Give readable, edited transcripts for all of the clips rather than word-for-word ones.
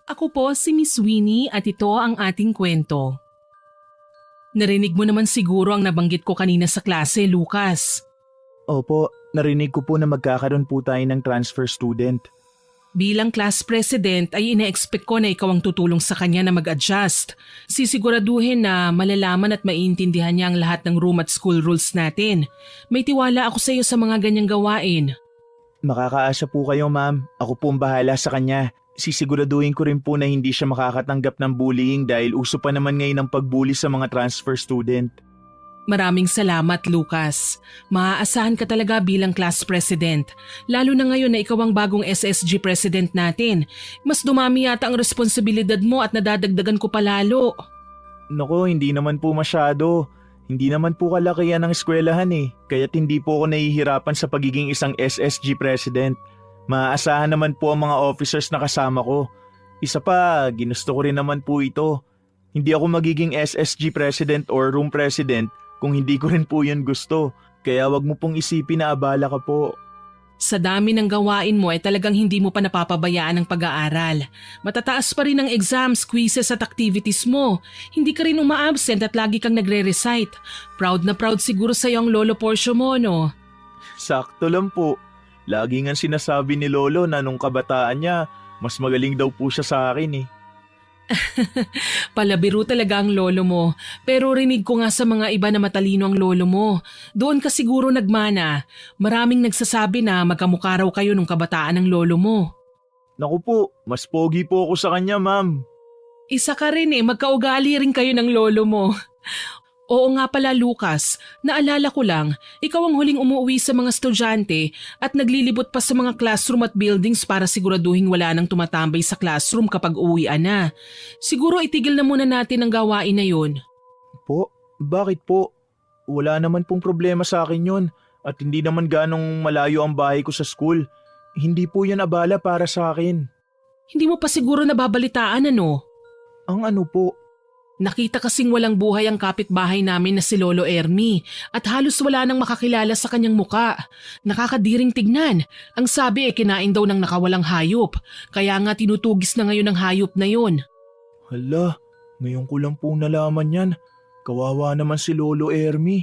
Ako po si Miss Winnie at ito ang ating kwento. Narinig mo naman siguro ang nabanggit ko kanina sa klase, Lucas. Opo, narinig ko po na magkakaroon po tayo ng transfer student. Bilang class president ay ina-expect ko na ikaw ang tutulong sa kanya na mag-adjust. Sisiguraduhin na malalaman at maiintindihan niya ang lahat ng room at school rules natin. May tiwala ako sa iyo sa mga ganyang gawain. Makakaasa po kayo, ma'am. Ako po ang bahala sa kanya. Sisiguraduhin ko rin po na hindi siya makakatanggap ng bullying dahil uso pa naman ngayon ang pagbully sa mga transfer student. Maraming salamat, Lucas. Maaasahan ka talaga bilang class president. Lalo na ngayon na ikaw ang bagong SSG president natin. Mas dumami yata ang responsibilidad mo at nadadagdagan ko pa lalo. Nako, hindi naman po masyado. Hindi naman po kalakihan ng eskwelahan kaya't hindi po ako nahihirapan sa pagiging isang SSG president. Maaasahan naman po ang mga officers na kasama ko. Isa pa, ginusto ko rin naman po ito. Hindi ako magiging SSG president or room president kung hindi ko rin po yun gusto. Kaya wag mo pong isipin na abala ka po. Sa dami ng gawain mo ay talagang hindi mo pa napapabayaan ang pag-aaral. Matataas pa rin ang exams, quizzes at activities mo. Hindi ka rin uma-absent at lagi kang nagre-recite. Proud na proud siguro sa'yo ang lolo Porcio mo, no? Sakto lang po. Lagi nga sinasabi ni Lolo na nung kabataan niya, mas magaling daw po siya sa akin Palabiro talaga ang lolo mo, pero rinig ko nga sa mga iba na matalino ang lolo mo. Doon ka siguro nagmana. Maraming nagsasabi na magkamukha raw kayo nung kabataan ng lolo mo. Naku po, mas pogi po ako sa kanya, ma'am. Isa ka rin magkaugali rin kayo ng lolo mo. Oo nga pala, Lucas, naalala ko lang, ikaw ang huling umuwi sa mga estudyante at naglilibot pa sa mga classroom at buildings para siguraduhin wala nang tumatambay sa classroom kapag uwian na. Siguro itigil na muna natin ang gawain na yun. Po? Bakit po? Wala naman pong problema sa akin yun at hindi naman ganong malayo ang bahay ko sa school. Hindi po yan abala para sa akin. Hindi mo pa siguro nababalitaan ano? Ang ano po? Nakita kasing walang buhay ang kapitbahay namin na si Lolo Ermi at halos wala nang makakilala sa kanyang muka. Nakakadiring tignan. Ang sabi kinain daw ng nakawalang hayop. Kaya nga tinutugis na ngayon ang hayop na yon. Hala, ngayon ko lang pong nalaman yan. Kawawa naman si Lolo Ermi.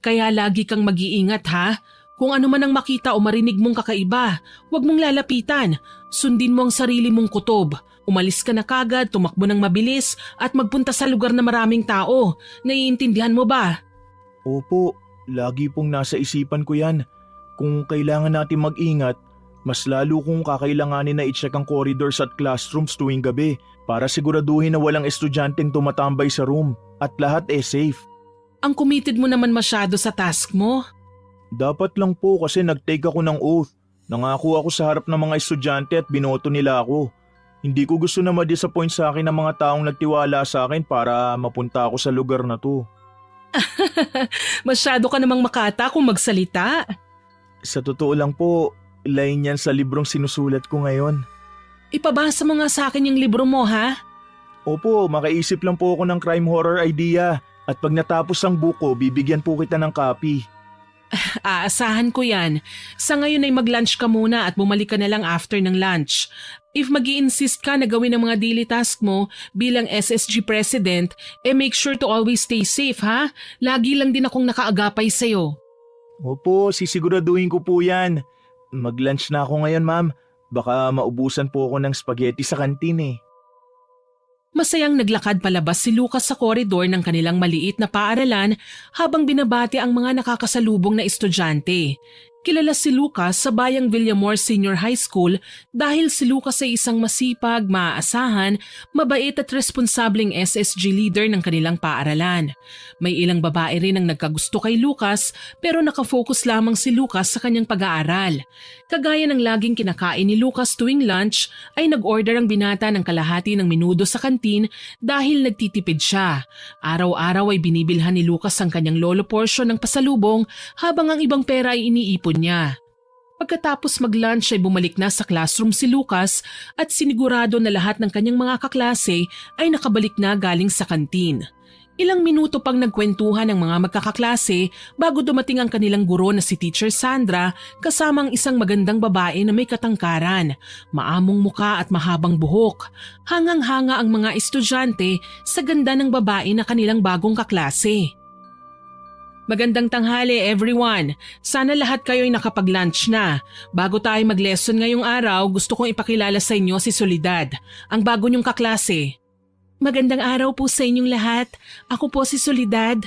Kaya lagi kang mag-iingat ha. Kung ano man ang makita o marinig mong kakaiba, huwag mong lalapitan. Sundin mo ang sarili mong kutob. Umalis ka na kagad, tumakbo ng mabilis at magpunta sa lugar na maraming tao. Naiintindihan mo ba? Opo, lagi pong nasa isipan ko yan. Kung kailangan natin mag-ingat, mas lalo kong kakailanganin na i-check ang corridors at classrooms tuwing gabi para siguraduhin na walang estudyanteng tumatambay sa room at lahat safe. Ang committed mo naman masyado sa task mo. Dapat lang po kasi nag-take ako ng oath. Nangako ako sa harap ng mga estudyante at binoto nila ako. Hindi ko gusto na ma-disappoint sa akin ng mga taong nagtiwala sa akin para mapunta ako sa lugar na to. Masyado ka namang makata kung magsalita. Sa totoo lang po, line yan sa librong sinusulat ko ngayon. Ipabasa mo nga sa akin yung libro mo ha? Opo, makaisip lang po ako ng crime horror idea at pag natapos ang buko, bibigyan po kita ng copy. Aasahan ko yan. Sa ngayon ay mag-lunch ka muna at bumalik ka na lang after ng lunch. If mag-i-insist ka na gawin ang mga daily task mo bilang SSG President, make sure to always stay safe ha? Lagi lang din akong nakaagapay sa'yo. Opo, sisiguraduhin ko po yan. Mag-lunch na ako ngayon, ma'am. Baka maubusan po ako ng spaghetti sa kantin Masayang naglakad palabas si Lucas sa koridor ng kanilang maliit na paaralan habang binabati ang mga nakakasalubong na estudyante. Kilala si Lucas sa bayang Villamor Senior High School dahil si Lucas ay isang masipag, maaasahan, mabait at responsableng SSG leader ng kanilang paaralan. May ilang babae rin ang nagkagusto kay Lucas pero nakafocus lamang si Lucas sa kanyang pag-aaral. Kagaya ng laging kinakain ni Lucas tuwing lunch ay nag-order ang binata ng kalahati ng menudo sa kantin dahil nagtitipid siya. Araw-araw ay binibilhan ni Lucas ang kanyang lolo Porcio ng pasalubong habang ang ibang pera ay iniipon niya. Pagkatapos mag-lunch ay bumalik na sa classroom si Lucas at sinigurado na lahat ng kanyang mga kaklase ay nakabalik na galing sa kantin. Ilang minuto pang nagkwentuhan ng mga magkakaklase bago dumating ang kanilang guro na si Teacher Sandra kasamang isang magandang babae na may katangkaran, maamong muka at mahabang buhok. Hangang-hanga ang mga estudyante sa ganda ng babae na kanilang bagong kaklase. Magandang tanghali everyone. Sana lahat kayo'y nakapag-lunch na. Bago tayo mag-lesson ngayong araw, gusto kong ipakilala sa inyo si Soledad, ang bago niyong kaklase. Magandang araw po sa inyong lahat. Ako po si Soledad.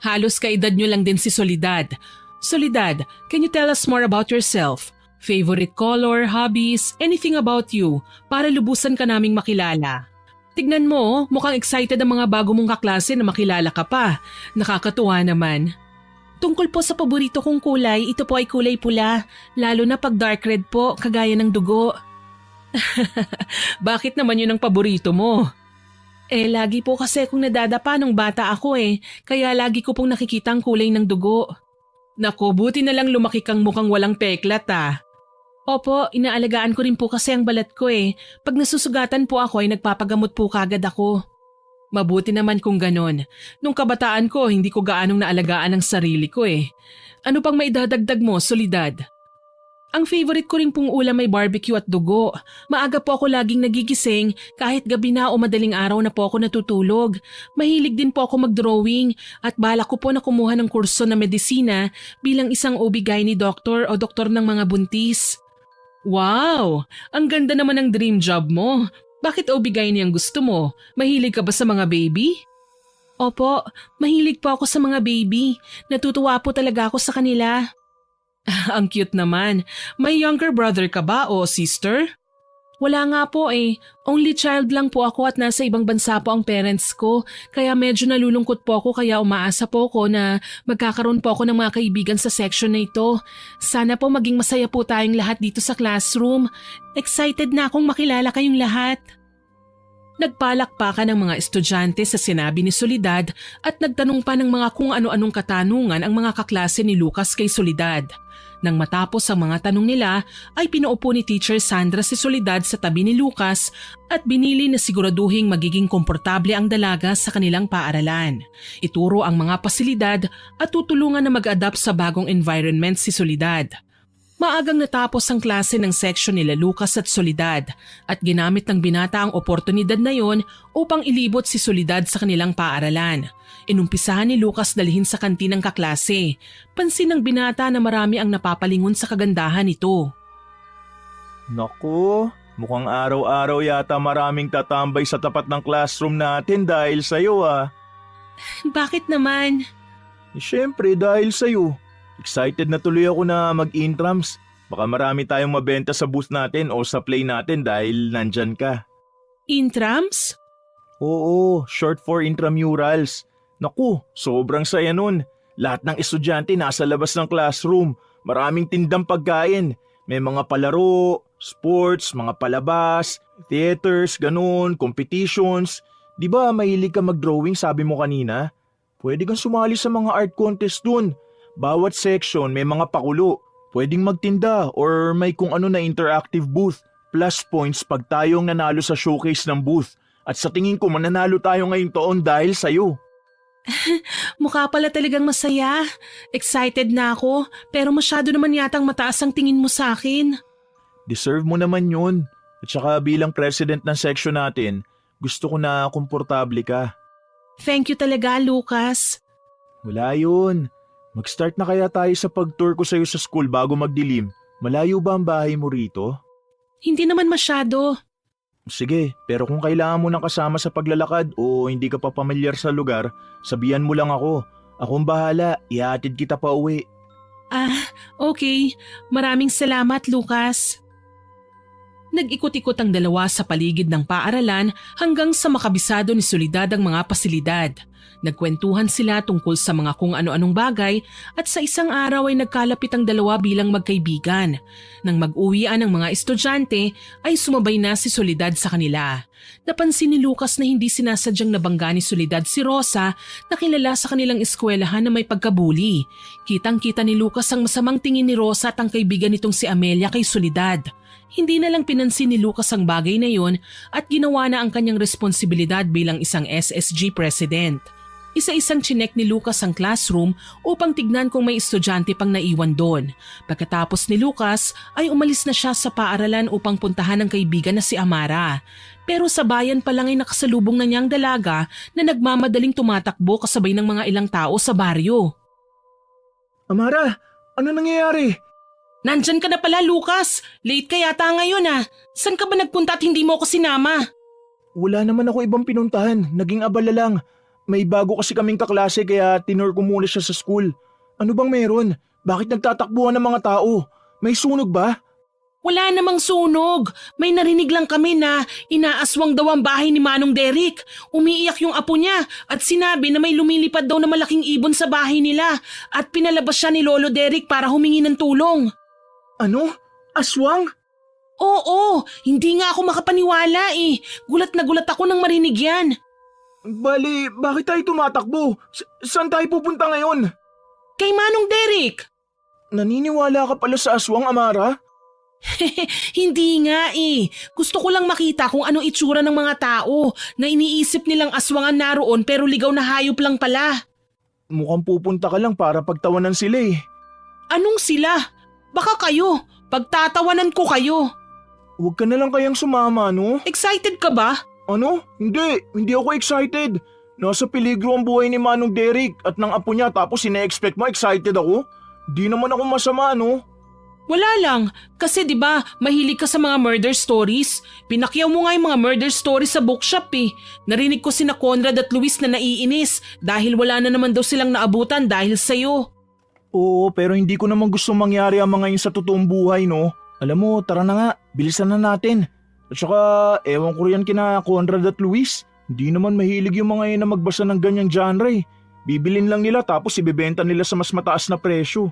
Halos kaedad niyo lang din si Soledad. Soledad, can you tell us more about yourself? Favorite color, hobbies, anything about you para lubusan ka naming makilala. Tignan mo, mukhang excited ang mga bago mong kaklase na makilala ka pa. Nakakatuwa naman. Tungkol po sa paborito kong kulay, ito po ay kulay pula, lalo na pag dark red po, kagaya ng dugo. Bakit naman yun ang paborito mo? Lagi po kasi akong nadadapa nung bata ako kaya lagi ko pong nakikita ang kulay ng dugo. Naku, buti na lang lumaki kang mukhang walang peklat Opo, inaalagaan ko rin po kasi ang balat ko Pag nasusugatan po ako ay nagpapagamot po kagad ako. Mabuti naman kung ganon. Nung kabataan ko, hindi ko gaanong naalagaan ang sarili ko Ano pang maidadagdag mo, Soledad? Ang favorite ko rin pong ulam ay barbecue at dugo. Maaga po ako laging nagigising kahit gabi na o madaling araw na po ako natutulog. Mahilig din po ako mag-drawing at balak ko po na kumuha ng kurso na medisina bilang isang OB-GYN doctor o doktor ng mga buntis. Wow! Ang ganda naman ng dream job mo. Bakit OB-GYN ang gusto mo? Mahilig ka ba sa mga baby? Opo, mahilig po ako sa mga baby. Natutuwa po talaga ako sa kanila. Ang cute naman. May younger brother ka ba o sister? Wala nga po Only child lang po ako at nasa ibang bansa po ang parents ko. Kaya medyo nalulungkot po ako kaya umaasa po ako na magkakaroon po ako ng mga kaibigan sa section na ito. Sana po maging masaya po tayong lahat dito sa classroom. Excited na akong makilala kayong lahat. Nagpalakpakan ng mga estudyante sa sinabi ni Soledad at nagtanong pa ng mga kung ano-anong katanungan ang mga kaklase ni Lucas kay Soledad. Nang matapos ang mga tanong nila ay pinaupo ni Teacher Sandra si Soledad sa tabi ni Lucas at binili na siguraduhing magiging komportable ang dalaga sa kanilang paaralan. Ituro ang mga pasilidad at tutulungan na mag-adapt sa bagong environment si Soledad. Maagang natapos ang klase ng section nila Lucas at Soledad at ginamit ng binata ang oportunidad na yon upang ilibot si Soledad sa kanilang paaralan. Inumpisahan ni Lucas dalhin sa kantinang kaklase. Pansin ng binata na marami ang napapalingon sa kagandahan nito. Naku, mukhang araw-araw yata maraming tatambay sa tapat ng classroom natin dahil sa'yo Bakit naman? Siyempre dahil sa'yo. Excited na tuloy ako na mag-intrams. Baka marami tayong mabenta sa booth natin o sa play natin dahil nandyan ka. Intrams? Oo, short for intramurals. Naku, sobrang saya nun. Lahat ng estudyante nasa labas ng classroom. Maraming tindang pagkain. May mga palaro, sports, mga palabas, theaters, ganun, competitions. Di ba mahilig ka mag-drawing sabi mo kanina? Pwede kang sumali sa mga art contest dun. Bawat section may mga pakulo. Pwedeng magtinda or may kung ano na interactive booth. Plus points pag tayong nanalo sa showcase ng booth. At sa tingin ko mananalo tayo ngayong taon dahil sa'yo. Mukha pala talagang masaya. Excited na ako pero masyado naman yatang mataas ang tingin mo sa akin. Deserve mo naman yun. At saka bilang president ng section natin, gusto ko na komportable ka. Thank you talaga, Lucas. Wala yun. Mag-start na kaya tayo sa pag-tour ko sa'yo sa school bago magdilim. Malayo ba ang bahay mo rito? Hindi naman masyado. Sige, pero kung kailangan mo ng kasama sa paglalakad o hindi ka pa pamilyar sa lugar, sabihan mo lang ako. Akong bahala, ihatid kita pa uwi. Okay. Maraming salamat, Lucas. Nag-ikot-ikot ang dalawa sa paligid ng paaralan hanggang sa makabisado ni Soledad ang mga pasilidad. Nagkwentuhan sila tungkol sa mga kung ano-anong bagay at sa isang araw ay nagkalapit ang dalawa bilang magkaibigan. Nang mag-uwian ang mga estudyante ay sumabay na si Soledad sa kanila. Napansin ni Lucas na hindi sinasadyang nabangga ni Soledad si Rosa na kilala sa kanilang eskwelahan na may pagkabuli. Kitang-kita ni Lucas ang masamang tingin ni Rosa at ang kaibigan nitong si Amelia kay Soledad. Hindi na lang pinansin ni Lucas ang bagay na yon at ginawa na ang kanyang responsibilidad bilang isang SSG president. Isa-isang chinek ni Lucas ang classroom upang tignan kung may estudyante pang naiwan doon. Pagkatapos ni Lucas ay umalis na siya sa paaralan upang puntahan ang kaibigan na si Amara. Pero sa bayan pa lang ay nakasalubong na niya ang dalaga na nagmamadaling tumatakbo kasabay ng mga ilang tao sa baryo. Amara, ano nangyayari? Nandyan ka na pala, Lucas. Late ka yata ngayon ah. Saan ka ba nagpunta at hindi mo ako sinama? Wala naman ako ibang pinuntahan, naging abala lang. May bago kasi kaming kaklase kaya tinur ko muna siya sa school. Ano bang meron? Bakit nagtatakbuhan ng mga tao? May sunog ba? Wala namang sunog. May narinig lang kami na inaaswang daw ang bahay ni Manong Derek. Umiiyak yung apo niya at sinabi na may lumilipad daw na malaking ibon sa bahay nila at pinalabas siya ni Lolo Derek para humingi ng tulong. Ano? Aswang? Oo, hindi nga ako makapaniwala eh. Gulat na gulat ako nang marinig yan. Bali, bakit tayo tumatakbo? Saan tayo pupunta ngayon? Kay Manong Derek. Naniniwala ka pala sa aswang, Amara? Hindi nga eh. Gusto ko lang makita kung anong itsura ng mga tao na iniisip nilang aswangan naroon pero ligaw na hayop lang pala. Mukhang pupunta ka lang para pagtawanan sila eh. Anong sila? Baka kayo. Pagtatawanan ko kayo. Huwag ka na lang kayang sumama, no? Excited ka ba? Ano? Hindi ako excited. Nasa peligro ang buhay ni Manong Derek at ng apo niya tapos ina-expect mo excited ako? Di naman ako masama, no? Wala lang. Kasi 'di ba, mahilig ka sa mga murder stories? Pinakyaw mo nga yung mga murder stories sa bookshop eh. Narinig ko sina Conrad at Luis na naiinis dahil wala na naman daw silang naabutan dahil sa'yo. Oo, pero hindi ko naman gusto mangyari ang mga yun sa totoong buhay, no? Alam mo, tara na nga, bilisan na natin. At saka, ewan ko riyan kina Conrad at Luis. Hindi naman mahilig yung mga yun na magbasa ng ganyang genre eh. Bibilin lang nila tapos ibebenta nila sa mas mataas na presyo.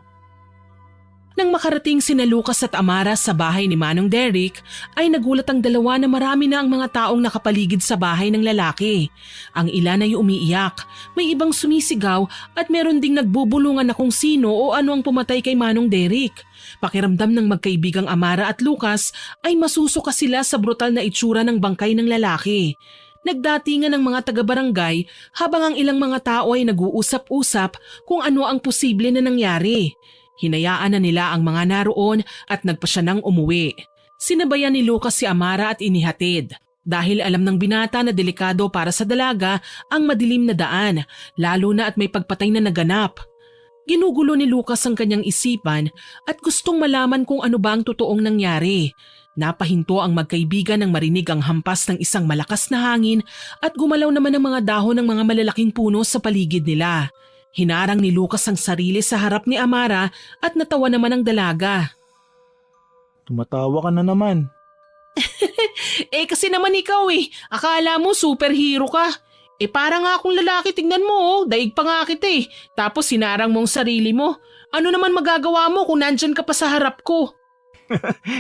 Nang makarating sina Lucas at Amara sa bahay ni Manong Derek, ay nagulat ang dalawa na marami na ang mga taong nakapaligid sa bahay ng lalaki. Ang ilan ay umiiyak, may ibang sumisigaw at meron ding nagbubulungan na kung sino o ano ang pumatay kay Manong Derek. Pakiramdam ng magkaibigang Amara at Lucas ay masusuka sila sa brutal na itsura ng bangkay ng lalaki. Nagdatingan ng mga taga-barangay habang ang ilang mga tao ay nag-uusap-usap kung ano ang posible na nangyari. Hinayaan na nila ang mga naroon at nagpa siya nang umuwi. Sinabayan ni Lucas si Amara at inihatid. Dahil alam ng binata na delikado para sa dalaga ang madilim na daan, lalo na at may pagpatay na naganap. Ginugulo ni Lucas ang kanyang isipan at gustong malaman kung ano ba ang totoong nangyari. Napahinto ang magkaibigan nang marinig ang hampas ng isang malakas na hangin at gumalaw naman ang mga dahon ng mga malalaking puno sa paligid nila. Hinarang ni Lucas ang sarili sa harap ni Amara at natawa naman ang dalaga. Tumatawa ka na naman. Kasi naman ikaw eh, akala mo superhero ka. Para nga akong lalaki, tignan mo daig pa nga kita eh. Tapos sinarang mong sarili mo. Ano naman magagawa mo kung nandyan ka pa sa harap ko?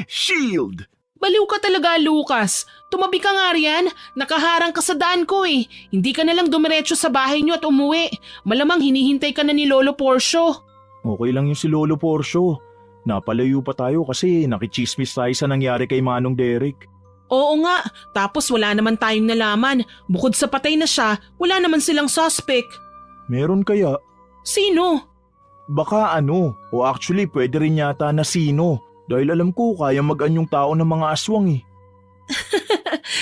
Shield! Baliw ka talaga, Lucas. Tumabi ka nga riyan. Nakaharang ka sa daan ko eh. Hindi ka nalang dumiretso sa bahay niyo at umuwi. Malamang hinihintay ka na ni Lolo Porcio. Okay lang yung si Lolo Porcio. Napalayo pa tayo kasi nakichismis tayo sa nangyari kay Manong Derek. Oo nga. Tapos wala naman tayong nalaman. Bukod sa patay na siya, wala naman silang suspect. Meron kaya? Sino? Baka ano, o actually pwede rin yata na sino. Dahil alam ko kaya mag-anyong tao ng mga aswang eh.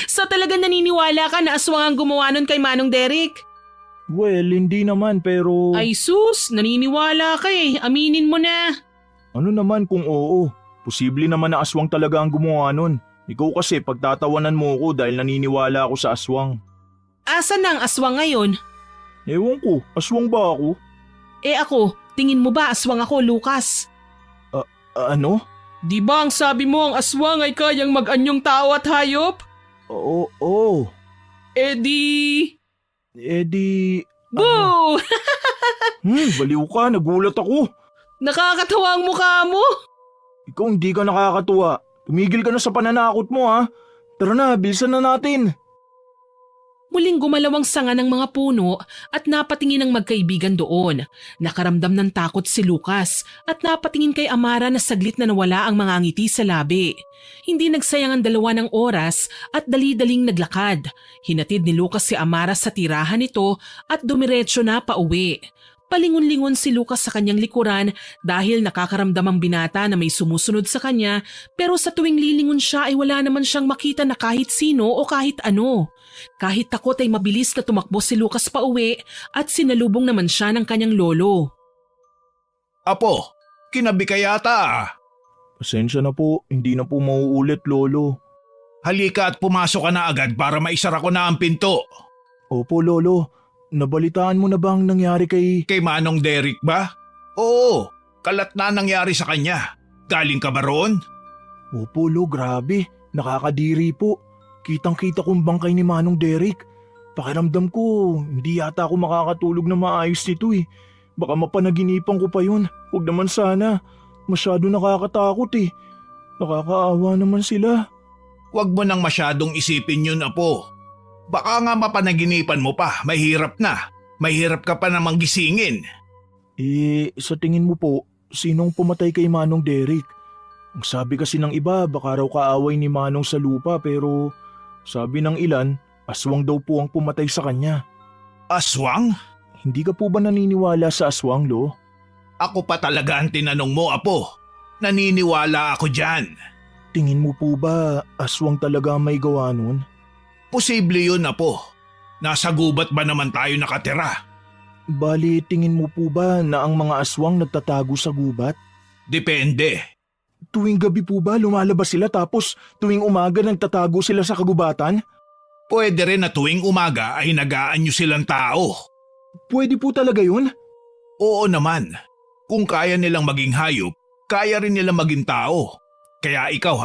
So talagang naniniwala ka na aswang ang gumawa nun kay Manong Derek? Well, hindi naman pero… Ay sus, naniniwala ka eh. Aminin mo na. Ano naman kung oo? Posible naman na aswang talaga ang gumawa nun. Ikaw kasi pagtatawanan mo ko dahil naniniwala ako sa aswang. Asan na ang aswang ngayon? Ewan ko, aswang ba ako? Ako, tingin mo ba aswang ako, Lucas? Ano? Di ba ang sabi mo ang aswang ay kayang mag-anyong tao at hayop? Oo. Di… Boo! Baliw ka, nagulat ako. Nakakatawa ang mukha mo. Ikaw hindi ka nakakatuwa. Tumigil ka na sa pananakot mo ha. Tara na, bilisan na natin. Muling gumalaw ang sanga ng mga puno at napatingin ang magkaibigan doon. Nakaramdam ng takot si Lucas at napatingin kay Amara na saglit na nawala ang mga ngiti sa labi. Hindi nagsayang ang dalawa ng oras at dali-daling naglakad. Hinatid ni Lucas si Amara sa tirahan nito at dumiretso na pauwi. Palingon-lingon si Lucas sa kanyang likuran dahil nakakaramdam ang binata na may sumusunod sa kanya, pero sa tuwing lilingon siya ay wala naman siyang makita na kahit sino o kahit ano. Kahit takot ay mabilis na tumakbo si Lucas pauwi at sinalubong naman siya ng kanyang lolo. Apo, kinabi ka yata. Pasensya na po, hindi na po mauulit, Lolo. Halika at pumasok ka na agad para maisara ko na ang pinto. Opo, Lolo. Nabalitaan mo na ba ang nangyari kay... Kay Manong Derek ba? Oo, kalat na nangyari sa kanya. Galing ka ba roon? Opo, Lo, grabe. Nakakadiri po. Kitang-kita kong bangkay ni Manong Derek. Pakiramdam ko, hindi yata ako makakatulog na maayos nito eh. Baka mapanaginipan ko pa yun. Huwag naman sana. Masyado nakakatakot eh. Nakakaawa naman sila. Huwag mo nang masyadong isipin yun, Apo. Baka nga mapanaginipan mo pa, mahirap na. Mahirap ka pa namang gisingin. Sa tingin mo po, sinong pumatay kay Manong Derek? Ang sabi kasi ng iba, baka raw kaaway ni Manong sa lupa pero sabi ng ilan, aswang daw po ang pumatay sa kanya. Aswang? Hindi ka po ba naniniwala sa aswang, Lo? Ako pa talaga ang tinanong mo, Apo. Naniniwala ako dyan. Tingin mo po ba aswang talaga ang may gawa nun? Posible yun, Apo. Nasa gubat ba naman tayo nakatira? Bali, tingin mo po ba na ang mga aswang nagtatago sa gubat? Depende. Tuwing gabi po ba lumalabas sila tapos tuwing umaga nagtatago sila sa kagubatan? Pwede rin na tuwing umaga ay nag-aanyo silang tao. Pwede po talaga yun? Oo naman. Kung kaya nilang maging hayop, kaya rin nilang maging tao. Kaya ikaw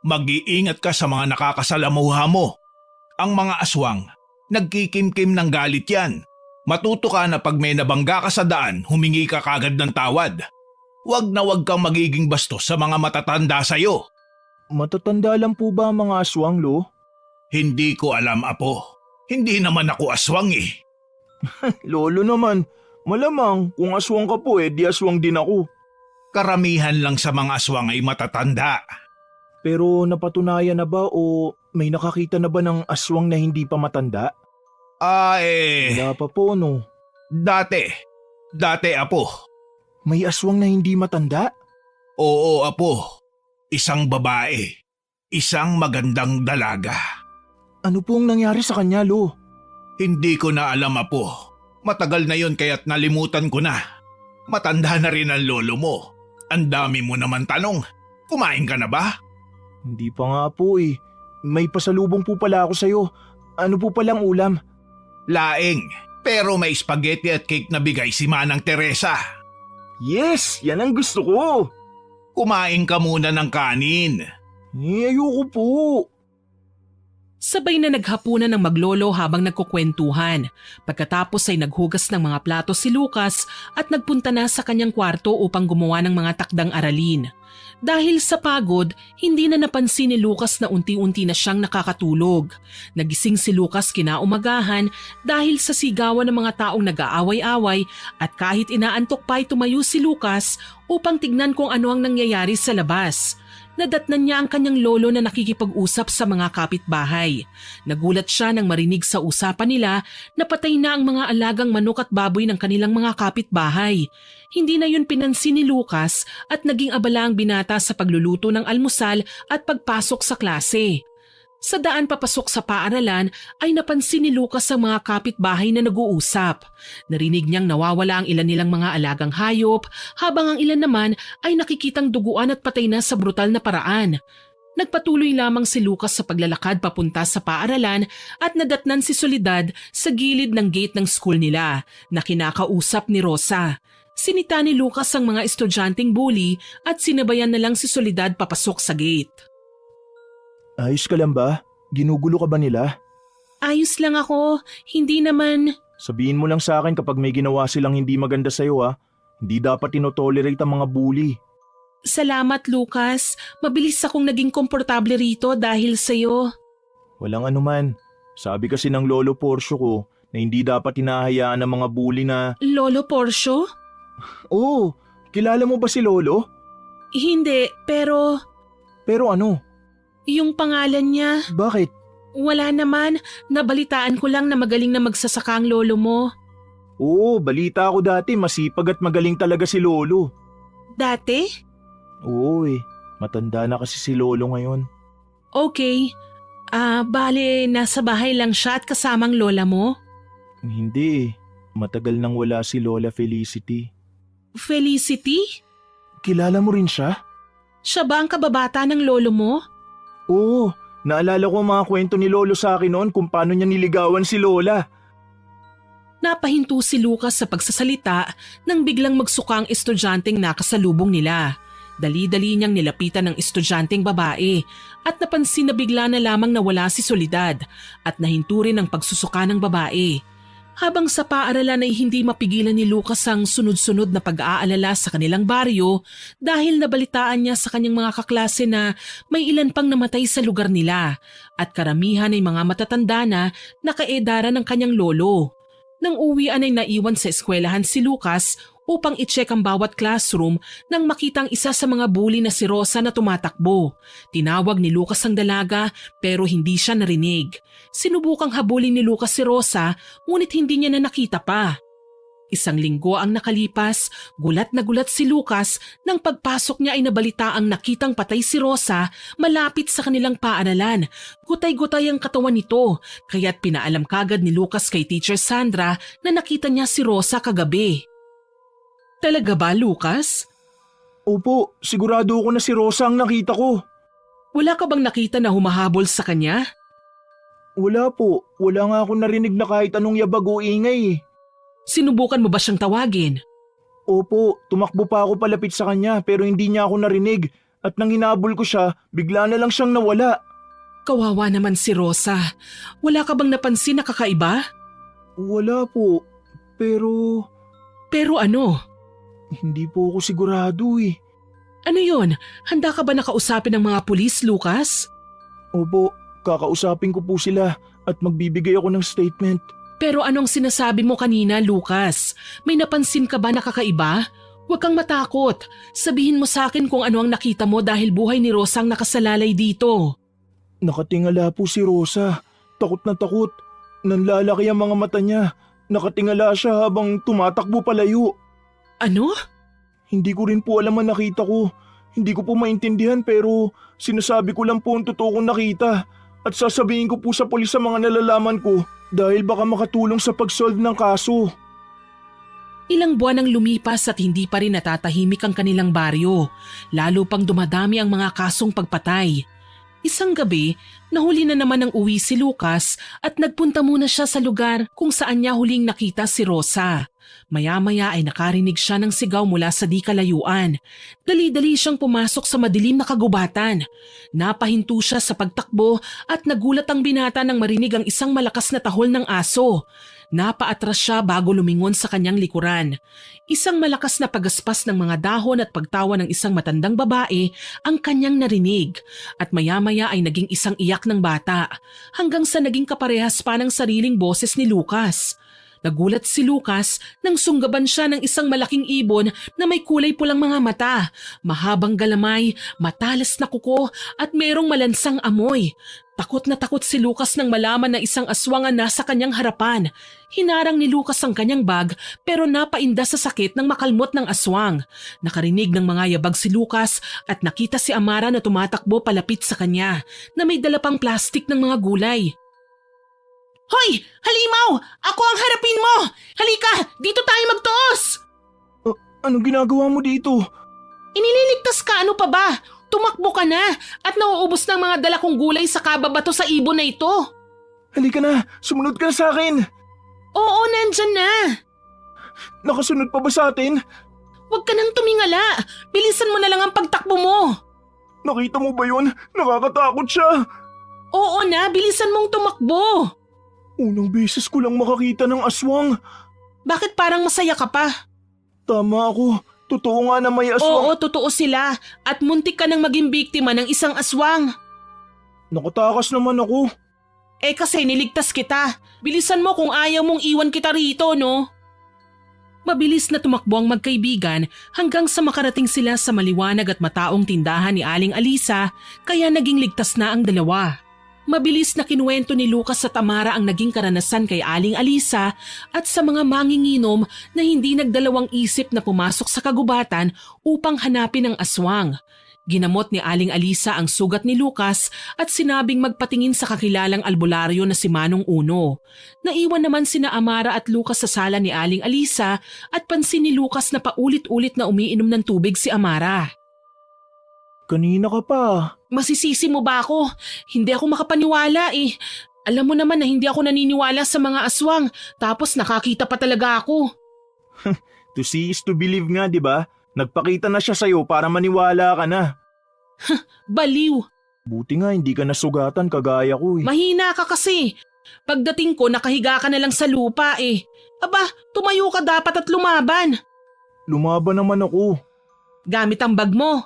mag-iingat ka sa mga nakakasalamuha mo. Ang mga aswang, nagkikimkim ng galit yan. Matuto ka na pag may nabangga ka sa daan, humingi ka kagad ng tawad. Huwag kang magiging bastos sa mga matatanda sa'yo. Matatanda lang po ba ang mga aswang, Lo? Hindi ko alam, Apo. Hindi naman ako aswang eh. Lolo naman, malamang kung aswang ka po di aswang din ako. Karamihan lang sa mga aswang ay matatanda. Pero napatunayan na ba o may nakakita na ba ng aswang na hindi pa matanda? Wala pa po, no? Dati, Apo. May aswang na hindi matanda? Oo, Apo. Isang babae. Isang magandang dalaga. Ano pong nangyari sa kanya, Lo? Hindi ko na alam, Apo. Matagal na yon kaya't nalimutan ko na. Matanda na rin ang lolo mo. Ang dami mo naman tanong. Kumain ka na ba? Hindi pa nga po eh. May pasalubong po pala ako sa'yo. Ano po palang ulam? Laing. Pero may spaghetti at cake na bigay si Manang Teresa. Yes! Yan ang gusto ko! Kumain ka muna ng kanin. Ayoko po. Sabay na naghapunan ng maglolo habang nagkukwentuhan. Pagkatapos ay naghugas ng mga plato si Lucas at nagpunta na sa kanyang kwarto upang gumawa ng mga takdang aralin. Dahil sa pagod, hindi na napansin ni Lucas na unti-unti na siyang nakakatulog. Nagising si Lucas kinaumagahan dahil sa sigawan ng mga taong nag-aaway-away at kahit inaantok pa ay tumayo si Lucas upang tignan kung ano ang nangyayari sa labas. Nadatnan niya ang kanyang lolo na nakikipag-usap sa mga kapitbahay. Nagulat siya nang marinig sa usapan nila na patay na ang mga alagang manok at baboy ng kanilang mga kapitbahay. Hindi na yun pinansin ni Lucas at naging abala ang binata sa pagluluto ng almusal at pagpasok sa klase. Sa daan papasok sa paaralan ay napansin ni Lucas ang mga kapitbahay na nag-uusap. Narinig niyang nawawala ang ilan nilang mga alagang hayop habang ang ilan naman ay nakikitang duguan at patay na sa brutal na paraan. Nagpatuloy lamang si Lucas sa paglalakad papunta sa paaralan at nadatnan si Soledad sa gilid ng gate ng school nila na kinakausap ni Rosa. Sinita ni Lucas ang mga estudyanteng bully at sinabayan na lang si Soledad papasok sa gate. Ayos ka lang ba? Ginugulo ka ba nila? Ayos lang ako, hindi naman. Sabihin mo lang sa akin kapag may ginawa silang hindi maganda sa'yo Hindi dapat tinotolerate ang mga bully. Salamat Lucas, mabilis akong naging komportable rito dahil sa'yo. Walang anuman. Sabi kasi ng lolo Porsche ko na hindi dapat hinahayaan ng mga bully na… Lolo Porsche? Oo, kilala mo ba si lolo? Hindi, pero Pero ano? yung pangalan niya, Bakit? wala naman. Nabalitaan ko lang na magaling na magsasaka ang lolo mo. Oo, balita ko dati masipag at magaling talaga si lolo. Dati? Oo matanda na kasi si lolo ngayon. Okay. Bale, nasa bahay lang siya at kasamang lola mo? Hindi matagal nang wala si Lola Felicity. Felicity? Kilala mo rin siya? Siya ba ang kababata ng lolo mo? Oo, naalala ko ang mga kwento ni lolo sa akin noon kung paano niya niligawan si Lola. Napahinto si Lucas sa pagsasalita nang biglang magsuka ang estudyanteng nakasalubong nila. Dali-dali niyang nilapitan ng estudyanteng babae at napansin na bigla na lamang nawala si Soledad at nahinto rin ang pagsusuka ng babae. Habang sa paaralan ay hindi mapigilan ni Lucas ang sunod-sunod na pag-aalala sa kanilang baryo dahil nabalitaan niya sa kanyang mga kaklase na may ilan pang namatay sa lugar nila at karamihan ay mga matatanda na nakaedaran ng kanyang lolo. Nang uwian ay naiwan sa eskwelahan si Lucas upang i-check ang bawat classroom nang makitang isa sa mga bully na si Rosa na tumatakbo. Tinawag ni Lucas ang dalaga pero hindi siya narinig. Sinubukang habulin ni Lucas si Rosa ngunit hindi niya na nakita pa. Isang linggo ang nakalipas, gulat na gulat si Lucas nang pagpasok niya ay nabalitaang nakitang patay si Rosa malapit sa kanilang paaralan. Gutay-gutay ang katawan nito, kaya't pinaalam kagad ni Lucas kay Teacher Sandra na nakita niya si Rosa kagabi. Talaga ba, Lucas? Opo, sigurado ko na si Rosa ang nakita ko. Wala ka bang nakita na humahabol sa kanya? Wala po, wala nga ako narinig na kahit anong yabag o ingay. Sinubukan mo ba siyang tawagin? Opo, tumakbo pa ako palapit sa kanya pero hindi niya ako narinig at nang hinabol ko siya, bigla na lang siyang nawala. Kawawa naman si Rosa. Wala ka bang napansin na kakaiba? Wala po, pero… Pero ano? Hindi po ako sigurado Ano yon? Handa ka ba nakausapin ng mga pulis, Lucas? Opo, kakausapin ko po sila at magbibigay ako ng statement. Pero anong sinasabi mo kanina, Lucas? May napansin ka ba na kakaiba? Huwag kang matakot. Sabihin mo sa akin kung ano ang nakita mo dahil buhay ni Rosa ang nakasalalay dito. Nakatingala po si Rosa. Takot na takot. Nanlalaki ang mga mata niya. Nakatingala siya habang tumatakbo palayo. Ano? Hindi ko rin po alam ang nakita ko. Hindi ko po maintindihan pero sinasabi ko lang po ang totoo kong nakita. At sasabihin ko po sa pulis sa mga nalalaman ko dahil baka makatulong sa pag-solve ng kaso. Ilang buwan ang lumipas at hindi pa rin natatahimik ang kanilang baryo. Lalo pang dumadami ang mga kasong pagpatay. Isang gabi, nahuli na naman ang uwi si Lucas at nagpunta muna siya sa lugar kung saan niya huling nakita si Rosa. Maya-maya ay nakarinig siya ng sigaw mula sa di kalayuan. Dali-dali siyang pumasok sa madilim na kagubatan. Napahinto siya sa pagtakbo at nagulat ang binata nang marinig ang isang malakas na tahol ng aso. Napaatras siya bago lumingon sa kanyang likuran. Isang malakas na pagaspas ng mga dahon at pagtawa ng isang matandang babae ang kanyang narinig. At maya-maya ay naging isang iyak ng bata hanggang sa naging kaparehas pa ng sariling boses ni Lucas. Nagulat si Lucas nang sunggaban siya ng isang malaking ibon na may kulay pulang mga mata, mahabang galamay, matalas na kuko at merong malansang amoy. Takot na takot si Lucas nang malaman na isang aswang ang nasa kanyang harapan. Hinarang ni Lucas ang kanyang bag pero napainda sa sakit ng makalmot ng aswang. Nakarinig ng mga yabag si Lucas at nakita si Amara na tumatakbo palapit sa kanya na may dala pang plastik ng mga gulay. Hoy! Halimaw! Ako ang harapin mo! Halika! Dito tayo magtuos! Anong ginagawa mo dito? Inililigtas ka, ano pa ba? Tumakbo ka na at nauubos ng mga dala kong gulay sa kababato sa ibon na ito. Halika na! Sumunod ka na sa akin! Oo, nandyan na. Nakasunod pa ba sa atin? Huwag ka nang tumingala. Bilisan mo na lang ang pagtakbo mo. Nakita mo ba yun? Nakakatakot siya! Oo na, bilisan mong tumakbo. Unang beses ko lang makakita ng aswang. Bakit parang masaya ka pa? Tama ako. Totoo nga na may aswang. Oo, totoo sila. At muntik ka nang maging biktima ng isang aswang. Nakatakas naman ako. Kasi niligtas kita. Bilisan mo kung ayaw mong iwan kita rito, no? Mabilis na tumakbo ang magkaibigan hanggang sa makarating sila sa maliwanag at mataong tindahan ni Aling Alisa, kaya naging ligtas na ang dalawa. Mabilis na kinuwento ni Lucas sa Tamara ang naging karanasan kay Aling Alisa at sa mga manginginom na hindi nagdalawang isip na pumasok sa kagubatan upang hanapin ang aswang. Ginamot ni Aling Alisa ang sugat ni Lucas at sinabing magpatingin sa kakilalang albularyo na si Manong Uno. Naiwan naman sina Amara at Lucas sa sala ni Aling Alisa at pansin ni Lucas na paulit-ulit na umiinom ng tubig si Amara. Kanina ka pa. Masisisi mo ba ako? Hindi ako makapaniwala eh. Alam mo naman na hindi ako naniniwala sa mga aswang, tapos nakakita pa talaga ako. To see is to believe nga, di ba? Nagpakita na siya sa'yo para maniwala ka na. Baliw. Buti nga hindi ka nasugatan kagaya ko eh. Mahina ka kasi. Pagdating ko nakahiga ka na lang sa lupa eh. Aba, tumayo ka dapat at lumaban. Lumaban naman ako. Gamit ang bag mo.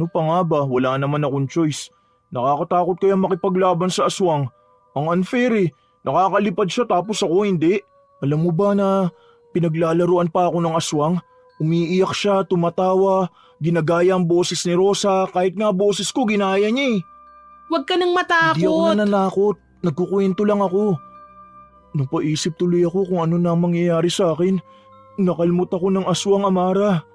Ano pa nga ba? Wala naman akong choice. Nakakatakot kaya makipaglaban sa aswang. Ang unfair eh. Nakakalipad siya tapos ako hindi. Alam mo ba na pinaglalaruan pa ako ng aswang? Umiiyak siya, tumatawa, ginagaya ang boses ni Rosa, kahit nga boses ko ginaya niya eh. Huwag ka nang matakot. Hindi ako nananakot, nagkukwento lang ako. Napaisip tuloy ako kung ano na mangyayari sa akin. Nakalmot ako ng aswang, Amara.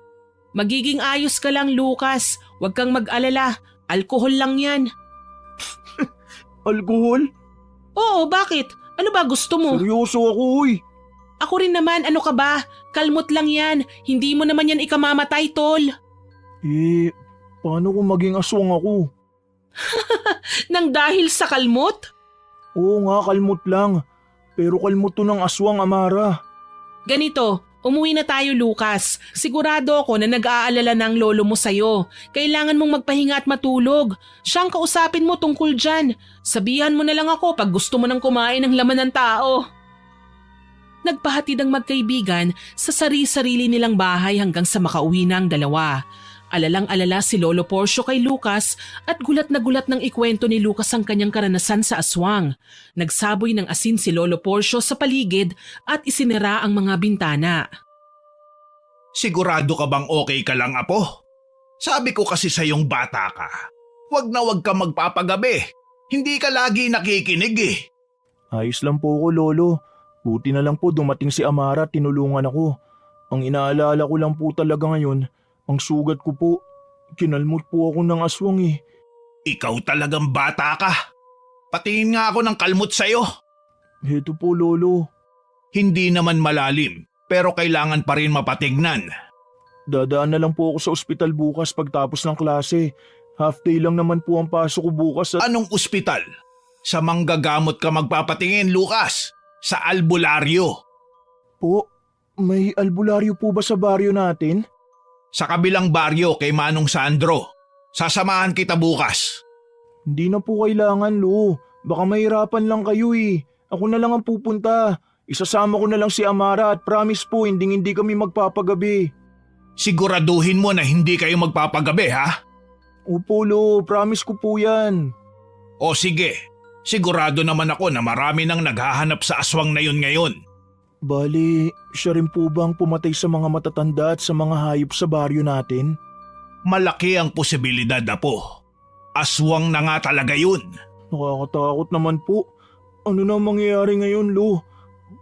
Magiging ayos ka lang, Lucas. Huwag kang mag-alala. Alkohol lang yan. Alkohol? Oo, bakit? Ano ba gusto mo? Seryoso ako, uy. Ako rin naman, ano ka ba? Kalmot lang yan. Hindi mo naman yan ikamamatay, tol. Paano kung maging aswang ako? Nang dahil sa kalmot? Oo nga, kalmot lang. Pero kalmot to ng aswang, Amara. Ganito, umuwi na tayo, Lucas. Sigurado ako na nag-aalala ng lolo mo sa'yo. Kailangan mong magpahinga at matulog. Siyang kausapin mo tungkol dyan. Sabihan mo na lang ako pag gusto mo nang kumain ng laman ng tao. Nagpahatid ang magkaibigan sa sari-sarili nilang bahay hanggang sa makauwi na ang dalawa. Alalang-alala si Lolo Porcio kay Lucas at gulat na gulat nang ikwento ni Lucas ang kanyang karanasan sa aswang. Nagsaboy ng asin si Lolo Porcio sa paligid at isinira ang mga bintana. Sigurado ka bang okay ka lang, Apo? Sabi ko kasi sa iyong bata ka. Wag na wag ka magpapagabi. Hindi ka lagi nakikinig eh. Ayos lang po ako, Lolo. Buti na lang po dumating si Amara at tinulungan ako. Ang inaalala ko lang po talaga ngayon, ang sugat ko po. Kinalmot po ako ng aswang eh. Ikaw talagang bata ka. Patingin nga ako ng kalmot sa'yo. Heto po, Lolo. Hindi naman malalim, pero kailangan pa rin mapatignan. Dadaan na lang po ako sa ospital bukas pagtapos ng klase. Half day lang naman po ang pasok ko bukas at… Anong ospital? Sa manggagamot ka magpapatingin, Lucas. Sa albularyo. Po, may albularyo po ba sa baryo natin? Sa kabilang baryo kay Manong Sandro. Sasamahan kita bukas. Hindi na po kailangan, Lo. Baka mahirapan lang kayo eh. Ako na lang ang pupunta. Isasama ko na lang si Amara at promise po hindi kami magpapagabi. Siguraduhin mo na hindi kayo magpapagabi, ha? Opo, Lo. Promise ko po yan. O sige. Sigurado naman ako na marami nang naghahanap sa aswang na yun ngayon. Bali, siya rin po bang pumatay sa mga matatanda at sa mga hayop sa baryo natin? Malaki ang posibilidad, Apo. Aswang na nga talaga yun. Nakakatakot naman po. Ano na mangyayari ngayon, Lo?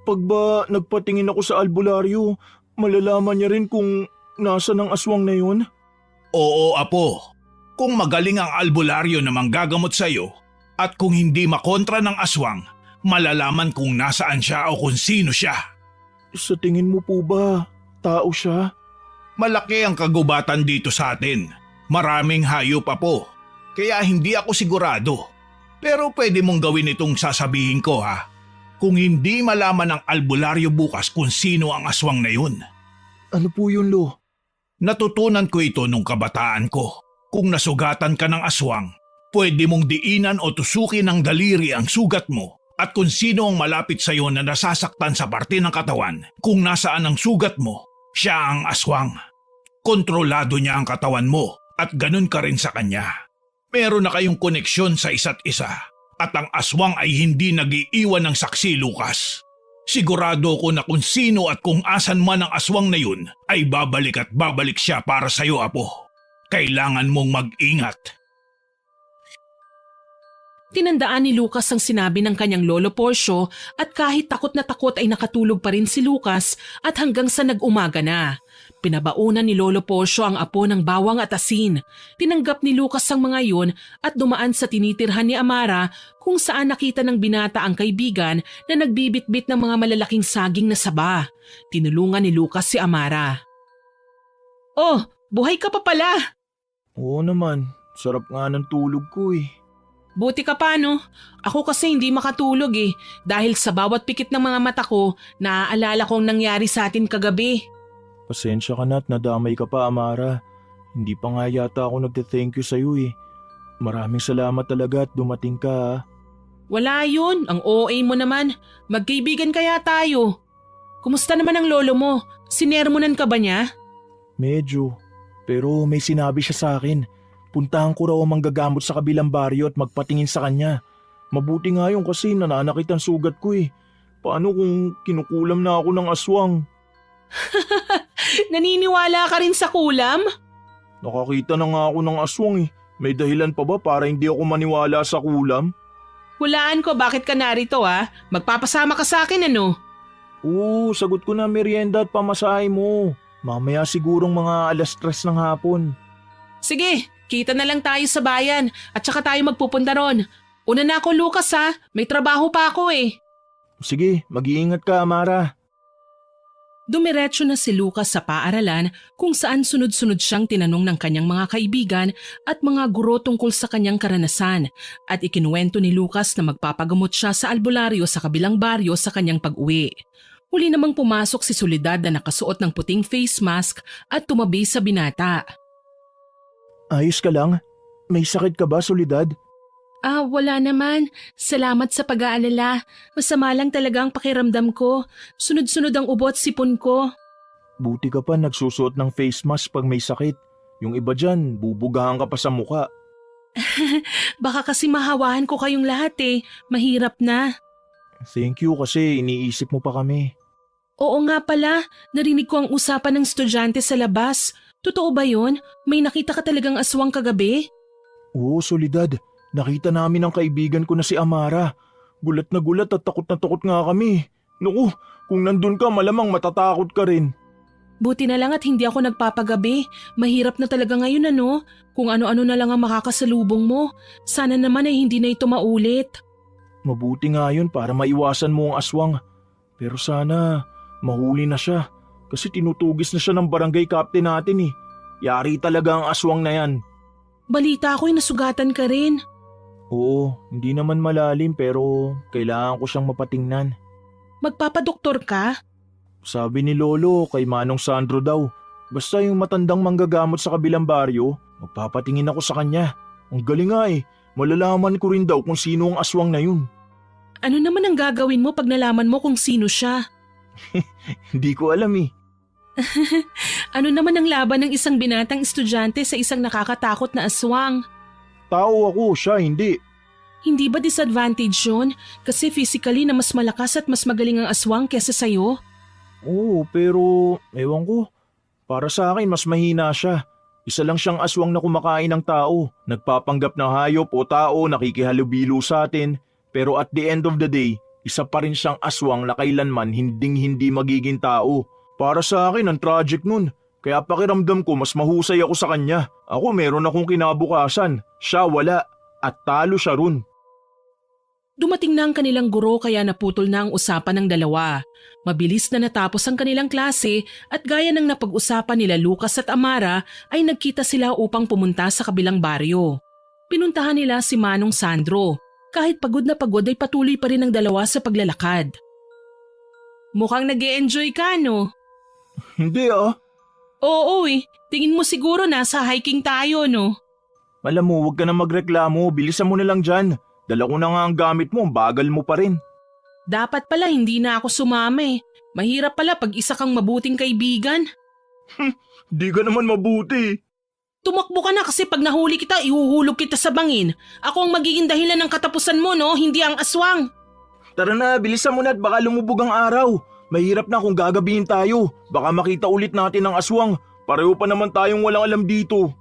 Pag ba nagpatingin ako sa albularyo, malalaman niya rin kung nasa ng aswang na yun? Oo, Apo. Kung magaling ang albularyo na manggagamot sa'yo, at kung hindi makontra ng aswang, malalaman kung nasaan siya o kung sino siya. Sa tingin mo po ba, tao siya? Malaki ang kagubatan dito sa atin. Maraming hayop, Apo. Kaya hindi ako sigurado. Pero pwede mong gawin itong sasabihin ko, ha? Kung hindi malaman ng albularyo bukas kung sino ang aswang na yun. Ano po yun, Lo? Natutunan ko ito nung kabataan ko. Kung nasugatan ka ng aswang, pwede mong diinan o tusukin ng daliri ang sugat mo at kung sino ang malapit sa iyo na nasasaktan sa parte ng katawan, kung nasaan ang sugat mo, siya ang aswang. Kontrolado niya ang katawan mo at ganun ka rin sa kanya. Meron na kayong koneksyon sa isa't isa At ang aswang ay hindi nag-iiwan ng saksi, Lucas. Sigurado ko na kung sino at kung asan man ang aswang na yun ay babalik at babalik siya para sa'yo, Apo. Kailangan mong mag-ingat. Tinandaan ni Lucas ang sinabi ng kanyang lolo Porcio at kahit takot na takot ay nakatulog pa rin si Lucas at hanggang sa nag-umaga na. Pinabaunan ni Lolo Porcio ang apo ng bawang at asin. Tinanggap ni Lucas ang mga yun at dumaan sa tinitirhan ni Amara kung saan nakita ng binata ang kaibigan na nagbibitbit ng mga malalaking saging na saba. Tinulungan ni Lucas si Amara. Oh, buhay ka pa pala! Oo naman, sarap nga ng tulog ko eh. Buti ka pa no? Ako kasi hindi makatulog dahil sa bawat pikit ng mga mata ko, naaalala ko ang nangyari sa atin kagabi. Pasensya ka na at nadamay ka pa, Amara. Hindi pa nga yata ako nagte-thank you sa'yo eh. Maraming salamat talaga at dumating ka ha. Wala yun, ang OA mo naman. Magkaibigan kaya tayo. Kumusta naman ang lolo mo? Sinermonan ka ba niya? Medyo. Pero may sinabi siya sa akin. Puntahan ko raw ang manggagamot sa kabilang baryo at magpatingin sa kanya. Mabuti nga yun kasi nananakit ang sugat ko eh. Paano kung kinukulam na ako ng aswang? Naniniwala ka rin sa kulam? Nakakita na nga ako ng aswang eh. May dahilan pa ba para hindi ako maniwala sa kulam? Hulaan ko bakit ka narito Magpapasama ka sa akin ano? Oo, sagot ko na merienda at pamasahe mo. Mamaya sigurong mga 3:00 ng hapon. Sige, kita na lang tayo sa bayan at saka tayo magpupunta ron. Una na ako Lucas may trabaho pa ako eh. Sige, mag-iingat ka, Amara. Dumiretso na si Lucas sa paaralan kung saan sunod-sunod siyang tinanong ng kanyang mga kaibigan at mga guro tungkol sa kanyang karanasan at ikinuwento ni Lucas na magpapagamot siya sa albularyo sa kabilang baryo sa kanyang pag-uwi. Huli namang pumasok si Soledad na nakasuot ng puting face mask at tumabi sa binata. Ayos ka lang? May sakit ka ba, Soledad? Wala naman. Salamat sa pag-aalala. Masama lang talaga ang pakiramdam ko. Sunod-sunod ang ubo at sipon ko. Buti ka pa nagsusuot ng face mask pag may sakit. Yung iba dyan, bubugahan ka pa sa muka. Baka kasi mahawahan ko kayong lahat Mahirap na. Thank you kasi iniisip mo pa kami. Oo nga pala, narinig ko ang usapan ng estudyante sa labas. Totoo ba yun? May nakita ka talagang aswang kagabi? Oo, Soledad. Nakita namin ang kaibigan ko na si Amara. Gulat na gulat at takot na takot nga kami. Naku, kung nandun ka malamang matatakot ka rin. Buti na lang at hindi ako nagpapagabi. Mahirap na talaga ngayon Kung ano-ano na lang ang makakasalubong mo. Sana naman ay hindi na ito maulit. Mabuti nga yun para maiwasan mo ang aswang. Pero sana mahuli na siya. Kasi tinutugis na siya ng barangay captain natin eh. Yari talaga ang aswang na yan. Balita ako'y nasugatan ka rin. Oo, hindi naman malalim pero kailangan ko siyang mapatingnan. Magpapadoktor ka? Sabi ni Lolo kay Manong Sandro daw. Basta yung matandang manggagamot sa kabilang baryo, magpapatingin ako sa kanya. Ang galing nga eh. Malalaman ko rin daw kung sino ang aswang na yun. Ano naman ang gagawin mo pag nalaman mo kung sino siya? Hindi ko alam eh. Ano naman ang laban ng isang binatang estudyante sa isang nakakatakot na aswang? Tao ako, siya hindi. Hindi ba disadvantage yun? Kasi physically na mas malakas at mas magaling ang aswang kesa sa'yo? Oo, pero ewan ko. Para sa akin mas mahina siya. Isa lang siyang aswang na kumakain ng tao. Nagpapanggap na hayop o tao nakikihalubilo sa atin. Pero at the end of the day, isa pa rin siyang aswang na kailanman hinding-hindi magiging tao. Para sa akin ang tragic nun. Kaya pakiramdam ko mas mahusay ako sa kanya. Ako meron akong kinabukasan. Siya wala. At talo siya run. Dumating na ang kanilang guro kaya naputol na ang usapan ng dalawa. Mabilis na natapos ang kanilang klase at gaya ng napag-usapan nila Lucas at Amara ay nagkita sila upang pumunta sa kabilang baryo. Pinuntahan nila si Manong Sandro. Kahit pagod na pagod ay patuloy pa rin ang dalawa sa paglalakad. Mukhang nag-e-enjoy ka no? Hindi ah. Oo tingin mo siguro nasa hiking tayo no? Alam mo, huwag ka na magreklamo. Bilisan mo na lang dyan. Dala ko na nga ang gamit mo, bagal mo pa rin. Dapat pala hindi na ako sumama Mahirap pala pag isa kang mabuting kaibigan. Di ka naman mabuti. Tumakbo ka na kasi pag nahuli kita, ihuhulog kita sa bangin. Ako ang magiging dahilan ng katapusan mo, no? Hindi ang aswang. Tara na, bilisan mo na at baka lumubog ang araw. Mahirap na kung gagabihin tayo. Baka makita ulit natin ang aswang. Pareho pa naman tayong walang alam dito.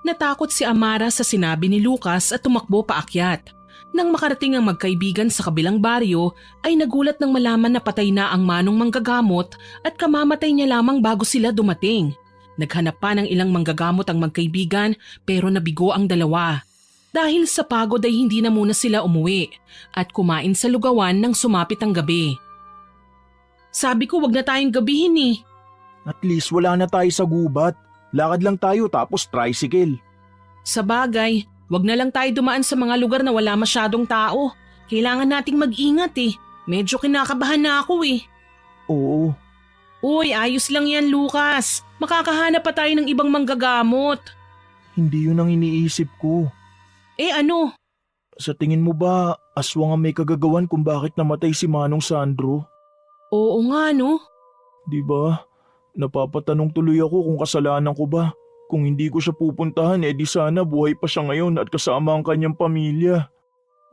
Natakot si Amara sa sinabi ni Lucas at tumakbo paakyat. Nang makarating ang magkaibigan sa kabilang baryo, ay nagulat nang malaman na patay na ang manong manggagamot at kamamatay niya lamang bago sila dumating. Naghanap pa ng ilang manggagamot ang magkaibigan pero nabigo ang dalawa. Dahil sa pagod ay hindi na muna sila umuwi at kumain sa lugawan nang sumapit ang gabi. Sabi ko wag na tayong gabihin eh. At least wala na tayo sa gubat. Lakad lang tayo tapos tricycle. Sa bagay, wag na lang tayo dumaan sa mga lugar na wala masyadong tao. Kailangan nating mag-ingat eh. Medyo kinakabahan na ako eh. Oo. Uy, ayos lang yan Lucas. Makakahanap pa tayo ng ibang manggagamot. Hindi yun ang iniisip ko. Eh ano? Sa tingin mo ba, aswang ang may kagagawan kung bakit namatay si Manong Sandro? Oo nga no. Di ba? Napapatanong tuloy ako kung kasalanan ko ba. Kung hindi ko siya pupuntahan, di sana buhay pa siya ngayon at kasama ang kanyang pamilya.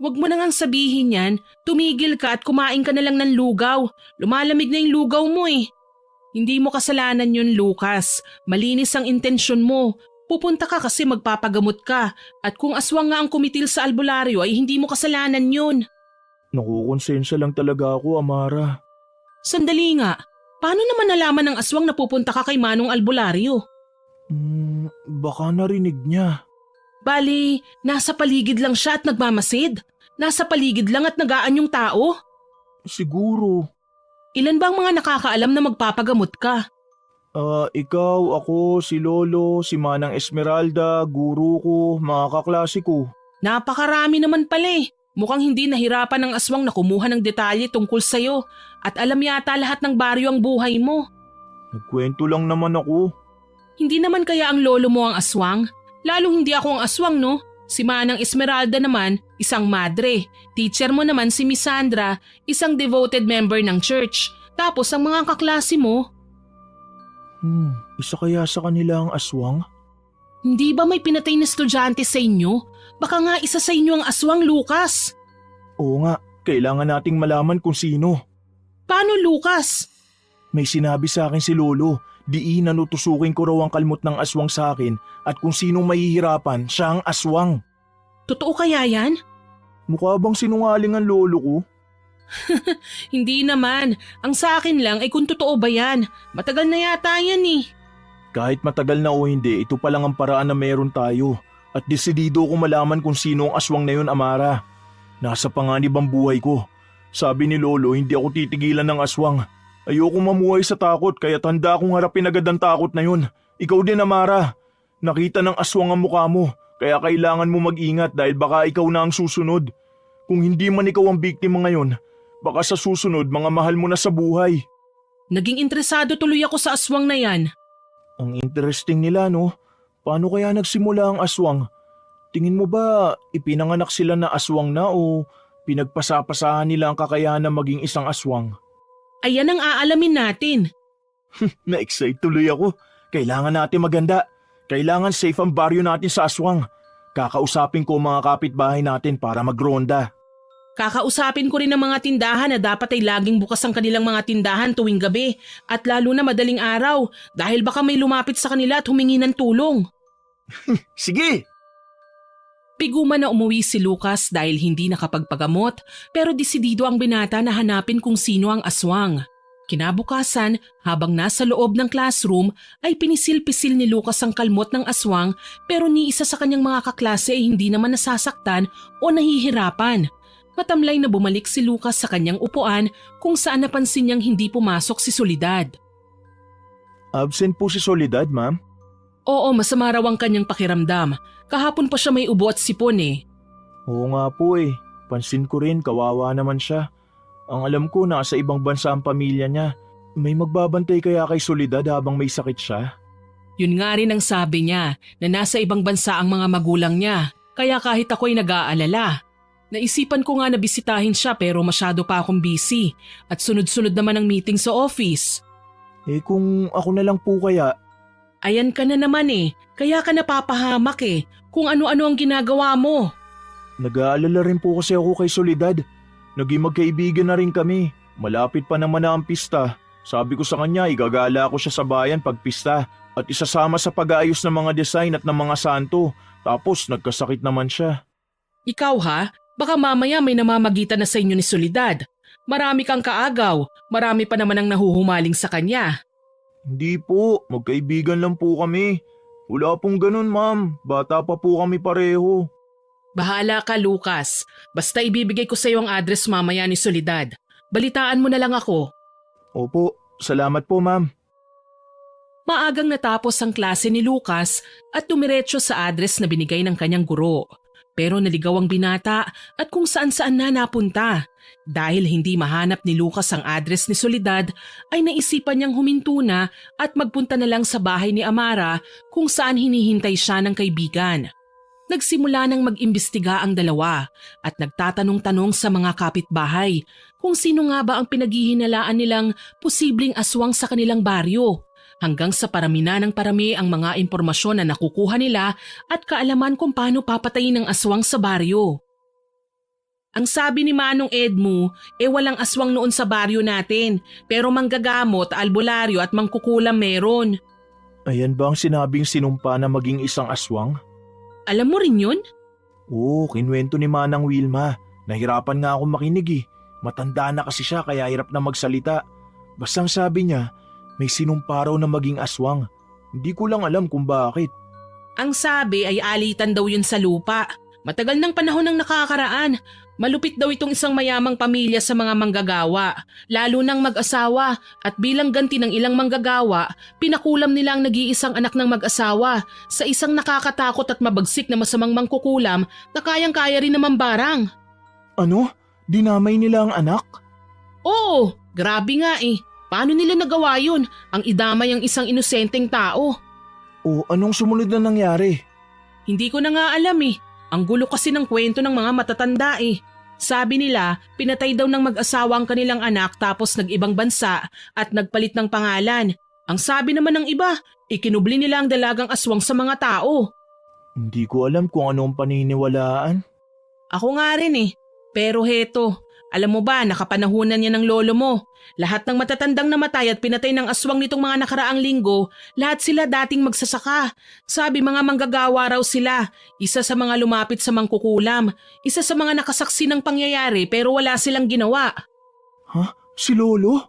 Wag mo na ngang sabihin yan. Tumigil ka at kumain ka na lang ng lugaw. Lumalamig na yung lugaw mo eh. Hindi mo kasalanan yun, Lucas. Malinis ang intensyon mo. Pupunta ka kasi magpapagamot ka. At kung aswang nga ang kumitil sa albularyo ay hindi mo kasalanan yun. Nakukonsensya lang talaga ako, Amara. Sandali nga. Paano naman nalaman ng aswang na pupunta ka kay Manong Albularyo? Baka narinig niya. Bali, nasa paligid lang siya at nagmamasid. Nasa paligid lang at nagaan yung tao. Siguro. Ilan bang mga nakakaalam na magpapagamot ka? Ikaw, ako, si Lolo, si Manang Esmeralda, guru ko, mga kaklase ko. Napakarami naman pala eh. Mukhang hindi nahirapan ng aswang na kumuha ng detalye tungkol sa'yo at alam yata lahat ng baryo ang buhay mo. Nagkwento lang naman ako. Hindi naman kaya ang lolo mo ang aswang? Lalong hindi ako ang aswang no? Si Manang Esmeralda naman, isang madre. Teacher mo naman si Miss Sandra, isang devoted member ng church. Tapos ang mga kaklase mo. Isa kaya sa kanila ang aswang? Hindi ba may pinatay na estudyante sa inyo? Baka nga isa sa inyo ang aswang, Lucas. Oo nga, kailangan nating malaman kung sino. Paano, Lucas? May sinabi sa akin si Lolo, diin nanutusukin ko raw ang kalmot ng aswang sa akin at kung sinong mahihirapan, siya ang aswang. Totoo kaya yan? Mukha bang sinungaling ang lolo ko? Hindi naman. Ang sa akin lang ay kung totoo ba yan. Matagal na yata yan eh. Kahit matagal na o hindi, ito pa lang ang paraan na meron tayo. At desidido ko malaman kung sino ang aswang na yun, Amara. Nasa panganib ang buhay ko. Sabi ni Lolo, hindi ako titigilan ng aswang. Ayoko mamuhay sa takot kaya tanda akong harapin agad ang takot na yun. Ikaw din, Amara. Nakita ng aswang ang mukha mo, kaya kailangan mo mag-ingat dahil baka ikaw na ang susunod. Kung hindi man ikaw ang biktima ngayon, baka sa susunod mga mahal mo na sa buhay. Naging interesado tuloy ako sa aswang na yan. Ang interesting nila, no? Paano kaya nagsimula ang aswang? Tingin mo ba ipinanganak sila na aswang na o pinagpasapasahan nila ang kakayahan na maging isang aswang? Ayan ang aalamin natin. Na-excite tuloy ako. Kailangan natin maganda. Kailangan safe ang baryo natin sa aswang. Kakausapin ko mga kapitbahay natin para magronda. Kakausapin ko rin ang mga tindahan na dapat ay laging bukas ang kanilang mga tindahan tuwing gabi at lalo na madaling araw dahil baka may lumapit sa kanila at humingi ng tulong. Sige! Piguman na umuwi si Lucas dahil hindi nakapagpagamot pero desidido ang binata na hanapin kung sino ang aswang. Kinabukasan, habang nasa loob ng classroom ay pinisil-pisil ni Lucas ang kalmot ng aswang pero ni isa sa kanyang mga kaklase ay hindi naman nasasaktan o nahihirapan. Matamlay na bumalik si Lucas sa kanyang upuan kung saan napansin niyang hindi pumasok si Soledad. Absent po si Soledad, ma'am? Oo, masama raw ang kanyang pakiramdam. Kahapon pa siya may ubo at sipon eh. Oo nga po eh. Pansin ko rin, kawawa naman siya. Ang alam ko, nasa ibang bansa ang pamilya niya. May magbabantay kaya kay Soledad habang may sakit siya? Yun nga rin ang sabi niya na nasa ibang bansa ang mga magulang niya. Kaya kahit ako'y nag-aalala. Naisipan ko nga na bisitahin siya pero masyado pa akong busy. At sunod-sunod naman ang meeting sa office. Eh kung ako na lang po kaya? Ayan ka na naman kaya ka napapahamak kung ano-ano ang ginagawa mo. Nag-aalala rin po kasi ako kay Soledad. Naging magkaibigan na rin kami. Malapit pa naman na ang pista. Sabi ko sa kanya, igagala ko siya sa bayan pag pista at isasama sa pag-aayos ng mga design at ng mga santo. Tapos nagkasakit naman siya. Ikaw ha? Baka mamaya may namamagitan na sa inyo ni Soledad. Marami kang kaagaw, marami pa naman ang nahuhumaling sa kanya. Hindi po, magkaibigan lang po kami. Wala pong ganun ma'am, bata pa po kami pareho. Bahala ka Lucas, basta ibibigay ko sa iyo ang address mamaya ni Soledad. Balitaan mo na lang ako. Opo, salamat po ma'am. Maagang natapos ang klase ni Lucas at tumiretso sa address na binigay ng kanyang guro. Pero naligaw ang binata at kung saan-saan na napunta. Dahil hindi mahanap ni Lucas ang address ni Soledad ay naisipan niyang huminto na at magpunta na lang sa bahay ni Amara kung saan hinihintay siya ng kaibigan. Nagsimula nang mag-imbestiga ang dalawa at nagtatanong-tanong sa mga kapitbahay kung sino nga ba ang pinaghihinalaan nilang posibleng aswang sa kanilang baryo. Hanggang sa parami na ng parami ang mga impormasyon na nakukuha nila at kaalaman kung paano papatayin ng aswang sa baryo. Ang sabi ni Manong Edmo, walang aswang noon sa baryo natin, pero manggagamot, albularyo at mangkukulam meron. Ayan ba ang sinabing sinumpa na maging isang aswang? Alam mo rin yun? Oo, kinwento ni Manang Wilma. Nahirapan nga ako makinig. Matanda na kasi siya kaya hirap na magsalita. Bastang sabi niya, may sinumpa raw na maging aswang. Hindi ko lang alam kung bakit. Ang sabi ay alitan daw yun sa lupa. Matagal ng panahon ang nakakaraan. Malupit daw itong isang mayamang pamilya sa mga manggagawa, lalo ng mag-asawa, at bilang ganti ng ilang manggagawa, pinakulam nila ang nag-iisang anak ng mag-asawa sa isang nakakatakot at mabagsik na masamang mangkukulam na kayang-kaya rin naman barang. Ano? Dinamay nila ang anak? Oo, grabe nga Paano nila nagawa yun? Ang idamay ang isang inosenteng tao. O anong sumunod na nangyari? Hindi ko na nga alam Ang gulo kasi ng kwento ng mga matatanda Sabi nila, pinatay daw ng mag-asawa ang kanilang anak tapos nag-ibang bansa at nagpalit ng pangalan. Ang sabi naman ng iba, ikinubli nila ang dalagang aswang sa mga tao. Hindi ko alam kung anong paniniwalaan. Ako nga rin Pero heto, alam mo ba, nakapanahunan niya ng lolo mo. Lahat ng matatandang namatay at pinatay ng aswang nitong mga nakaraang linggo, lahat sila dating magsasaka. Sabi mga manggagawa raw sila, isa sa mga lumapit sa mangkukulam, isa sa mga nakasaksi ng pangyayari pero wala silang ginawa. Ha? Si Lolo?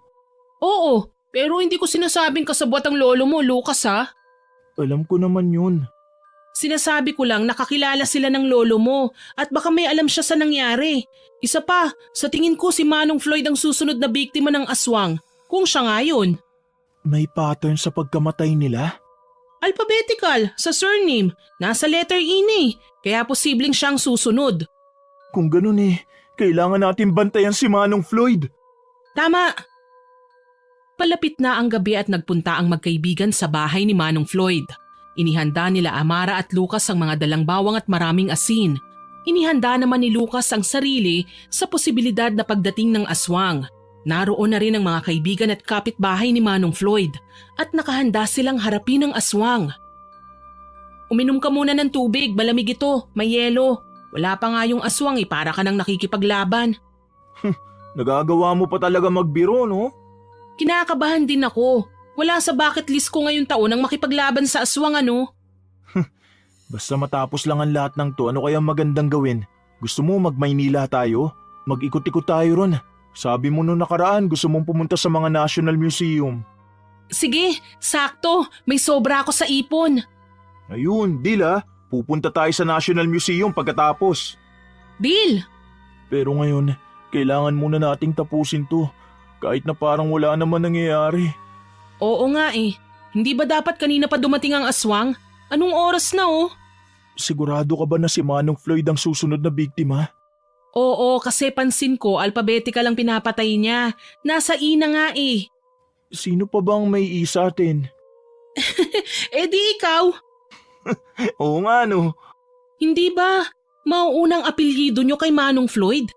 Oo, pero hindi ko sinasabing kasabwat ang lolo mo, Lucas ha. Alam ko naman yun. Sinasabi ko lang nakakilala sila ng lolo mo at baka may alam siya sa nangyari. Isa pa, sa tingin ko si Manong Floyd ang susunod na biktima ng aswang, kung siya nga yun. May pattern sa pagkamatay nila? Alphabetical, sa surname, nasa letter E kaya posibleng siyang susunod. Kung ganun kailangan natin bantayan si Manong Floyd. Tama! Palapit na ang gabi at nagpunta ang magkaibigan sa bahay ni Manong Floyd. Inihanda nila Amara at Lucas ang mga dalang bawang at maraming asin. Inihanda naman ni Lucas ang sarili sa posibilidad na pagdating ng aswang. Naroon na rin ang mga kaibigan at kapitbahay ni Manong Floyd at nakahanda silang harapin ang aswang. Uminom ka muna ng tubig, malamig ito, may yelo. Wala pa nga yung aswang para ka nang nakikipaglaban. Nagagawa mo pa talaga magbiro, no? Kinakabahan din ako. Wala sa bucket list ko ngayong taon ang makipaglaban sa aswang Basta matapos lang ang lahat ng to, ano kaya magandang gawin? Gusto mo mag-Maynila tayo? Mag-ikot-ikot tayo ron. Sabi mo nung nakaraan gusto mong pumunta sa mga National Museum. Sige, sakto. May sobra ako sa ipon. Ayun, deal Pupunta tayo sa National Museum pagkatapos. Deal! Pero ngayon, kailangan muna nating tapusin to. Kahit na parang wala naman nangyayari. Oo nga Hindi ba dapat kanina pa dumating ang aswang? Anong oras na Sigurado ka ba na si Manong Floyd ang susunod na biktima? Oo, kasi pansin ko alphabetical ang pinapatay niya. Nasa I na nga Sino pa bang may I sa atin? Di ikaw. Oo nga no. Hindi ba? Mauunang apelyido niyo kay Manong Floyd?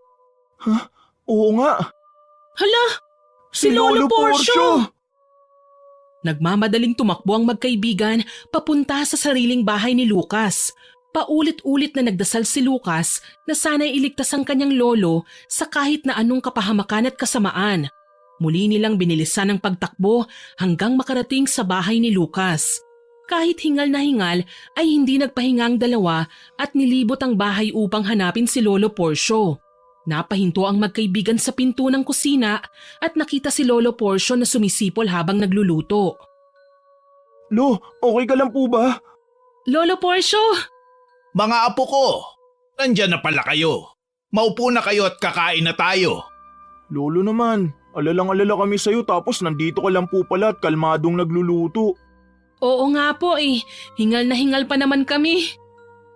Ha? Oo nga. Hala! Si Lolo Porcio! Nagmamadaling tumakbo ang magkaibigan papunta sa sariling bahay ni Lucas. Paulit-ulit na nagdasal si Lucas na sana'y iligtas ang kanyang lolo sa kahit na anong kapahamakan at kasamaan. Muli nilang binilisan ang pagtakbo hanggang makarating sa bahay ni Lucas. Kahit hingal na hingal ay hindi nagpahinga ang dalawa at nilibot ang bahay upang hanapin si Lolo Porcio. Napahinto ang magkaibigan sa pinto ng kusina at nakita si Lolo Porcio na sumisipol habang nagluluto. Lo, okay ka lang po ba? Lolo Porcio! Mga apo ko, nandyan na pala kayo. Maupo na kayo at kakain na tayo. Lolo naman, alalang-alala kami sa'yo tapos nandito ka lang po pala at kalmadong nagluluto. Oo nga po hingal na hingal pa naman kami.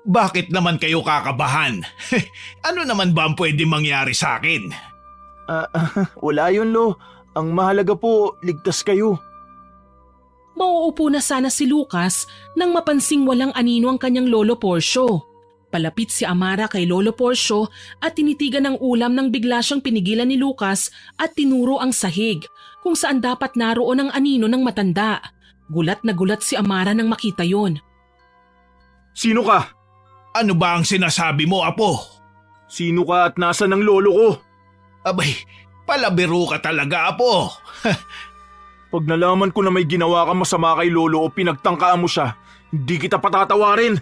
Bakit naman kayo kakabahan? Ano naman ba ang pwede mangyari sa akin? Wala yun, Lo. Ang mahalaga po, ligtas kayo. Mauupo na sana si Lucas nang mapansing walang anino ang kanyang Lolo Porcio. Palapit si Amara kay Lolo Porcio at tinitigan ng ulam nang bigla siyang pinigilan ni Lucas at tinuro ang sahig kung saan dapat naroon ang anino ng matanda. Gulat na gulat si Amara nang makita yon. Sino ka? Ano ba ang sinasabi mo, apo? Sino ka at nasan ang lolo ko? Abay, palabiro ka talaga, apo. Pag nalaman ko na may ginawa ka masama kay lolo o pinagtangkaan mo siya, hindi kita patatawarin.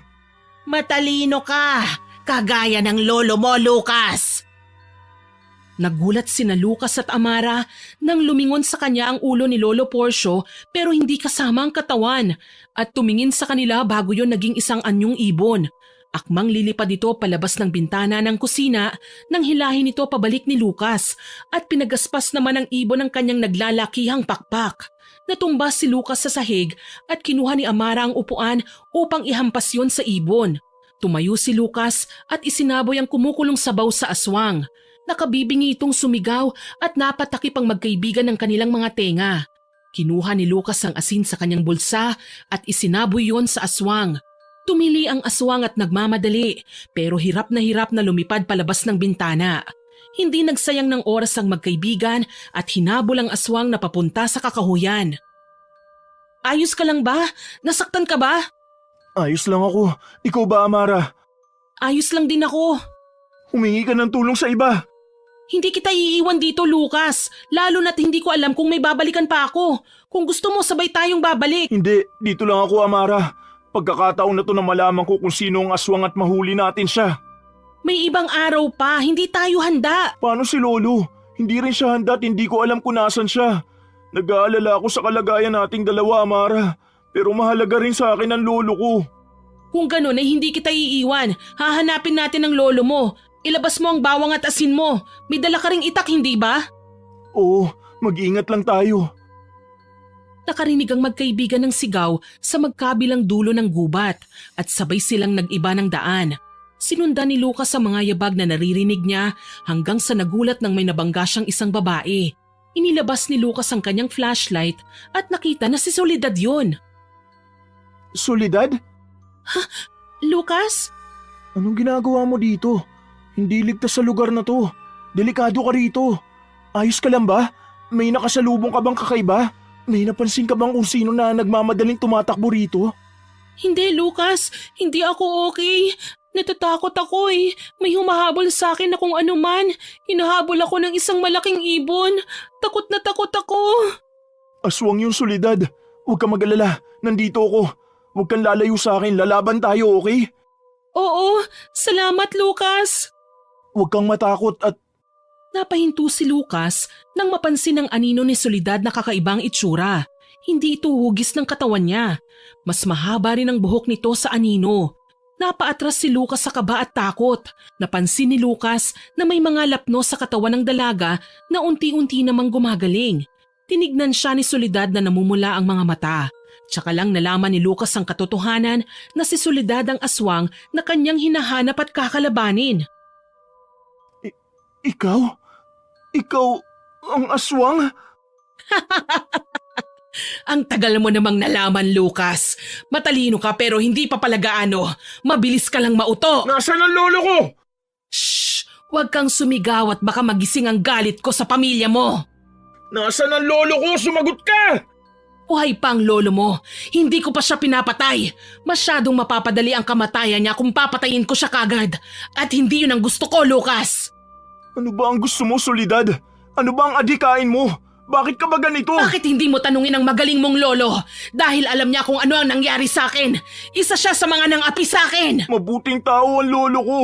Matalino ka, kagaya ng lolo mo, Lucas. Nagulat sina Lucas at Amara nang lumingon sa kanya ang ulo ni Lolo Porcio pero hindi kasama ang katawan at tumingin sa kanila bago yon naging isang anyong ibon. Akmang lilipad ito palabas ng bintana ng kusina nang hilahin ito pabalik ni Lucas at pinagaspas naman ng ibon ang kanyang naglalakihang pakpak. Natumba si Lucas sa sahig at kinuha ni Amara ang upuan upang ihampas yon sa ibon. Tumayo si Lucas at isinaboy ang kumukulong sabaw sa aswang. Nakabibingi itong sumigaw at napatakip ang magkaibigan ng kanilang mga tenga. Kinuha ni Lucas ang asin sa kanyang bulsa at isinaboy yon sa aswang. Tumili ang aswang at nagmamadali pero hirap na lumipad palabas ng bintana. Hindi nagsayang ng oras ang magkaibigan at hinabol ang aswang na papunta sa kakahuyan. Ayos ka lang ba? Nasaktan ka ba? Ayos lang ako. Ikaw ba, Amara? Ayos lang din ako. Humingi ka ng tulong sa iba. Hindi kita iiwan dito, Lucas. Lalo na't hindi ko alam kung may babalikan pa ako. Kung gusto mo, sabay tayong babalik. Hindi, dito lang ako, Amara. Pagkakataon na to na malaman ko kung sino ang aswang at mahuli natin siya. May ibang araw pa, hindi tayo handa. Paano si Lolo? Hindi rin siya handa at hindi ko alam kung nasan siya. Nag-aalala ako sa kalagayan nating dalawa, Amara. Pero mahalaga rin sa akin ang lolo ko. Kung ganun ay hindi kita iiwan. Hahanapin natin ang lolo mo. Ilabas mo ang bawang at asin mo. May dala ka ring itak, hindi ba? Oo, mag-iingat lang tayo. Nakarinig ang magkaibigan ng sigaw sa magkabilang dulo ng gubat at sabay silang nag-iba ng daan. Sinundan ni Lucas sa mga yabag na naririnig niya hanggang sa nagulat nang may nabangga siyang isang babae. Inilabas ni Lucas ang kanyang flashlight at nakita na si Soledad yun. Soledad? Lucas? Anong ginagawa mo dito? Hindi ligtas sa lugar na to. Delikado ka rito. Ayos ka lang ba? May nakasalubong ka bang kakaiba? May napansin ka bang kung sino na nagmamadaling tumatakbo rito? Hindi, Lucas. Hindi ako okay. Natatakot ako eh. May humahabol sa akin na kung ano man. Hinahabol ako ng isang malaking ibon. Takot na takot ako. Aswang yung Soledad. Huwag ka mag-alala. Nandito ako. Huwag kang lalayo sa akin. Lalaban tayo, okay? Oo, salamat Lucas. Huwag kang matakot at... Napahinto si Lucas nang mapansin ng anino ni Soledad na kakaibang itsura. Hindi ito hugis ng katawan niya. Mas mahaba rin ang buhok nito sa anino. Napaatras si Lucas sa kaba at takot. Napansin ni Lucas na may mga lapno sa katawan ng dalaga na unti-unti namang gumagaling. Tinignan siya ni Soledad na namumula ang mga mata. Tsaka lang nalaman ni Lucas ang katotohanan na si Soledad ang aswang na kanyang hinahanap at kakalabanin. Ikaw? Ikaw ang aswang? Ang tagal mo namang nalaman, Lucas. Matalino ka pero hindi pa pala gaano. Mabilis ka lang mauto. Nasaan ang lolo ko? Shh! Huwag kang sumigaw at baka magising ang galit ko sa pamilya mo. Nasaan ang lolo ko? Sumagot ka! Buhay pa ang lolo mo. Hindi ko pa siya pinapatay. Masyadong mapapadali ang kamatayan niya kung papatayin ko siya kagad. At hindi yun ang gusto ko, Lucas. Ano ba ang gusto mo, Soledad? Ano ba ang adikain mo? Bakit ka ba ganito? Bakit hindi mo tanungin ang magaling mong lolo? Dahil alam niya kung ano ang nangyari sa akin. Isa siya sa mga nang-api sa akin. Mabuting tao ang lolo ko.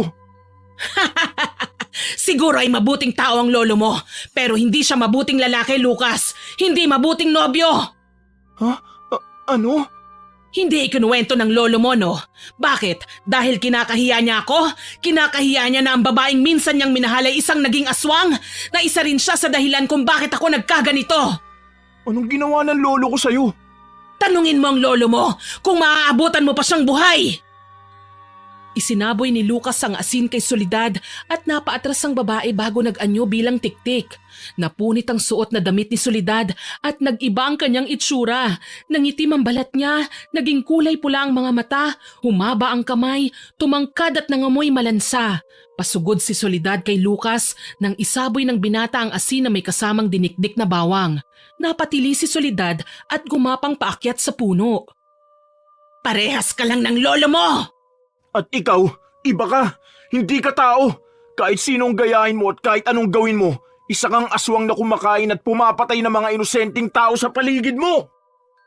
Siguro ay mabuting tao ang lolo mo. Pero hindi siya mabuting lalaki, Lucas. Hindi mabuting nobyo. Ha? Ano? Hindi ikinuwento ng lolo mo, no? Bakit? Dahil kinakahiya niya ako? Kinakahiya niya na ang babaeng minsan niyang minahal ay isang naging aswang? Na isa rin siya sa dahilan kung bakit ako nagkaganito? Anong ginawa ng lolo ko sa'yo? Tanungin mo ang lolo mo kung maaabutan mo pa siyang buhay! Isinaboy ni Lucas ang asin kay Soledad at napaatras ang babae bago nag-anyo bilang tiktik. Napunit ang suot na damit ni Soledad at nag-iba ang kanyang itsura. Nangitim ang balat niya, naging kulay pula ang mga mata, humaba ang kamay, tumangkad at nangamoy malansa. Pasugod si Soledad kay Lucas nang isaboy ng binata ang asin na may kasamang dinikdik na bawang. Napatili si Soledad at gumapang paakyat sa puno. Parehas ka lang ng lolo mo! At ikaw, iba ka. Hindi ka tao. Kahit sinong gayahin mo at kahit anong gawin mo, isa kang aswang na kumakain at pumapatay ng mga inosenteng tao sa paligid mo.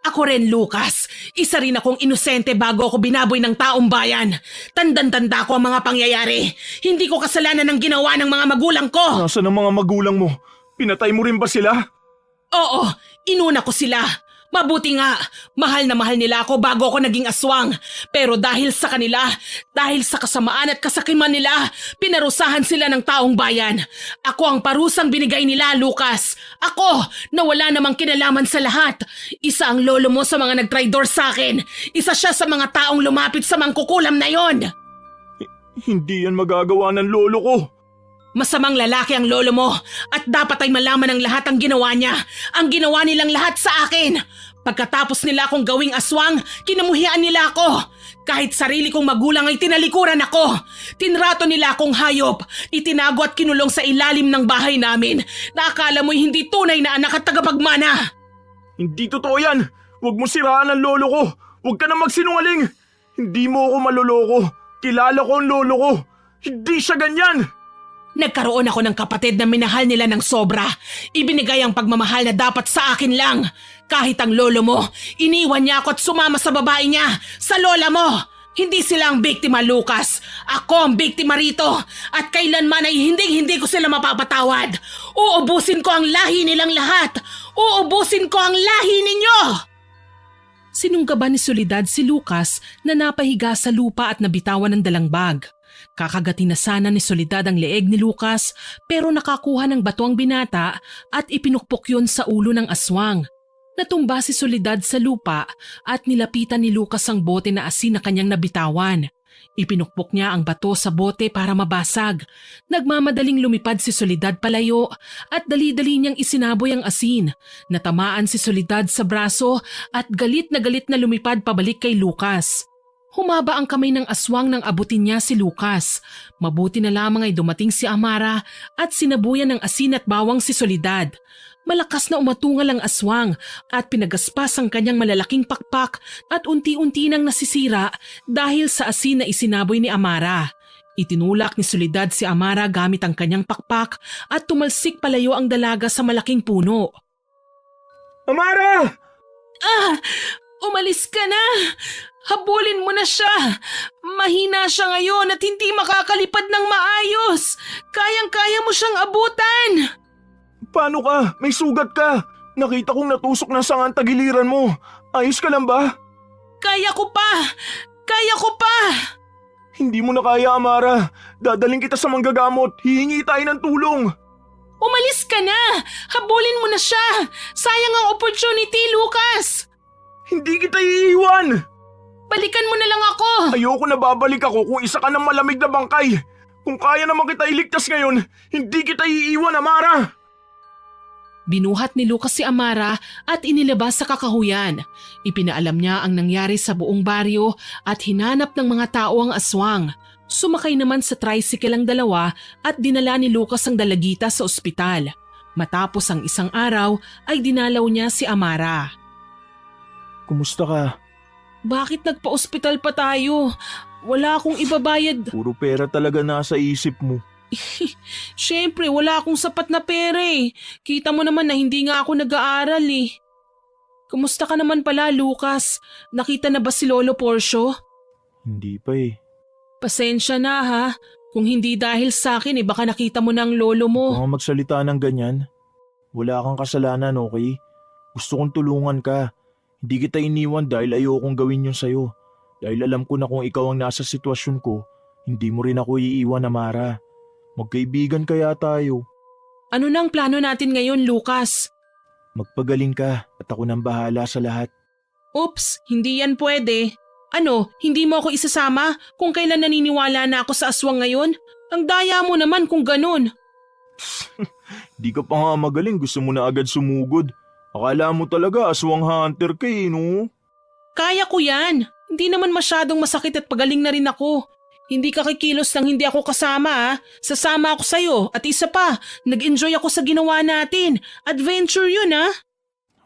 Ako rin, Lucas. Isa rin akong inosente bago ako binaboy ng taong bayan. Tandan-tanda ko ang mga pangyayari. Hindi ko kasalanan ng ginawa ng mga magulang ko. Nasaan ang mga magulang mo? Pinatay mo rin ba sila? Oo, inuna ko sila. Mabuti nga, mahal na mahal nila ako bago ako naging aswang. Pero dahil sa kanila, dahil sa kasamaan at kasakiman nila, pinarusahan sila ng taong bayan. Ako ang parusang binigay nila, Lucas. Ako, na wala namang kinalaman sa lahat. Isa ang lolo mo sa mga nagtraidor sa akin. Isa siya sa mga taong lumapit sa mangkukulam na yon. Hindi yan magagawa ng lolo ko. Masamang lalaki ang lolo mo at dapat ay malaman ng lahat ang ginawa niya. Ang ginawa nilang lahat sa akin. Pagkatapos nila akong gawing aswang, kinamuhian nila ako. Kahit sarili kong magulang ay tinalikuran ako. Tinrato nila akong hayop. Itinago at kinulong sa ilalim ng bahay namin. Naakala mo'y hindi tunay na anak at tagapagmana. Hindi totoo yan. Huwag mo siraan ang lolo ko. Huwag ka na magsinungaling. Hindi mo ako maloloko. Kilala ko ang lolo ko. Hindi siya ganyan. Nagkaroon ako ng kapatid na minahal nila ng sobra. Ibinigay ang pagmamahal na dapat sa akin lang. Kahit ang lolo mo, iniwan niya ako at sumama sa babae niya, sa lola mo. Hindi sila ang biktima, Lucas. Ako ang biktima rito. At kailanman ay hindi ko sila mapapatawad. Uubusin ko ang lahi nilang lahat. Uubusin ko ang lahi ninyo! Sinunggaban ni Soledad si Lucas na napahiga sa lupa at nabitawan ng dalang bag. Kakagatin na sana ni Soledad ang leeg ni Lucas pero nakakuha ng bato ang binata at ipinukpok yun sa ulo ng aswang. Natumba si Soledad sa lupa at nilapitan ni Lucas ang bote na asin na kanyang nabitawan. Ipinukpok niya ang bato sa bote para mabasag. Nagmamadaling lumipad si Soledad palayo at dali-dali niyang isinaboy ang asin. Natamaan si Soledad sa braso at galit na lumipad pabalik kay Lucas. Humaba ang kamay ng aswang nang abutin niya si Lucas. Mabuti na lamang ay dumating si Amara at sinabuyan ng asin at bawang si Soledad. Malakas na umatungal ang aswang at pinagaspas ang kanyang malalaking pakpak at unti-unti nang nasisira dahil sa asin na isinaboy ni Amara. Itinulak ni Soledad si Amara gamit ang kanyang pakpak at tumalsik palayo ang dalaga sa malaking puno. Amara! Umalis ka na! Habulin mo na siya! Mahina siya ngayon at hindi makakalipad ng maayos! Kayang-kaya mo siyang abutan! Paano ka? May sugat ka. Nakita kong natusok na sa tagiliran mo. Ayos ka lang ba? Kaya ko pa! Kaya ko pa! Hindi mo na kaya, Amara. Dadaling kita sa manggagamot. Hihingi tayo ng tulong. Umalis ka na! Habulin mo na siya! Sayang ang opportunity, Lucas! Hindi kita iiwan! Balikan mo na lang ako! Ayoko na babalik ako kung isa ka ng malamig na bangkay. Kung kaya naman kita iligtas ngayon, hindi kita iiwan, Amara! Binuhat ni Lucas si Amara at inilabas sa kakahuyan. Ipinaalam niya ang nangyari sa buong baryo at hinanap ng mga tao ang aswang. Sumakay naman sa tricycle ang dalawa at dinala ni Lucas ang dalagita sa ospital. Matapos ang isang araw ay dinalaw niya si Amara. kumusta ka? Bakit nagpa-ospital pa tayo? Wala akong ibabayad. Puro pera talaga nasa isip mo. Siyempre, wala akong sapat na pera eh. Kita mo naman na hindi nga ako nag-aaral eh. Kumusta ka naman pala, Lucas? Nakita na ba si Lolo Porcio? Hindi pa eh. Pasensya na ha. Kung hindi dahil sa akin eh, baka nakita mo ng lolo mo. Kung magsalita ng ganyan, wala kang kasalanan, okay? Gusto kong tulungan ka. Hindi kita iniwan dahil ayokong gawin yun sa'yo. Dahil alam ko na kung ikaw ang nasa sitwasyon ko, hindi mo rin ako iiwan, Amara. Magkaibigan kaya tayo. Ano nang plano natin ngayon, Lucas? Magpagaling ka at ako nang bahala sa lahat. Oops, hindi yan pwede. Ano, hindi mo ako isasama kung kailan naniniwala na ako sa aswang ngayon? Ang daya mo naman kung ganun. Di ka pa nga magaling, gusto mo na agad sumugod. Akala mo talaga aswang hunter ka eh, no? Kaya ko yan. Hindi naman masyadong masakit at pagaling na rin ako. Hindi ka kikilos nang hindi ako kasama ha. Sasama ako sa'yo at isa pa, nag-enjoy ako sa ginawa natin. Adventure yun ha.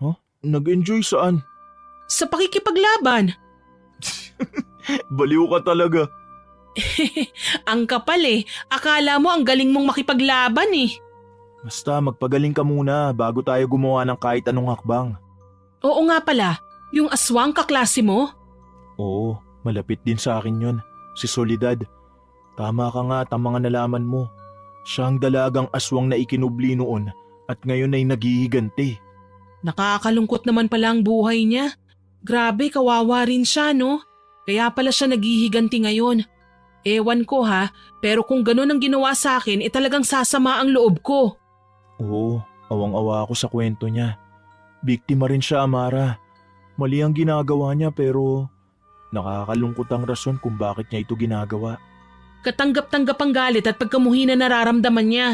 Huh? Nag-enjoy saan? Sa pakikipaglaban. Baliw ka talaga. Ang kapal eh. Akala mo ang galing mong makipaglaban eh. Basta magpagaling ka muna bago tayo gumawa ng kahit anong hakbang. Oo nga pala, yung aswang kaklase mo? Oo, malapit din sa akin yun. Si Soledad. Tama ka nga at ang mga nalaman mo. Siya ang dalagang aswang na ikinubli noon at ngayon ay naghihiganti. Nakakalungkot naman pala ang buhay niya. Grabe, kawawa rin siya no? Kaya pala siya naghihiganti ngayon. Ewan ko ha, pero kung ganun ang ginawa sa akin, talagang sasama ang loob ko. Oo, awang-awa ako sa kwento niya. Biktima rin siya, Amara. Mali ang ginagawa niya pero nakakalungkot ang rason kung bakit niya ito ginagawa. Katanggap-tanggap ang galit at pagkamuhi na nararamdaman niya.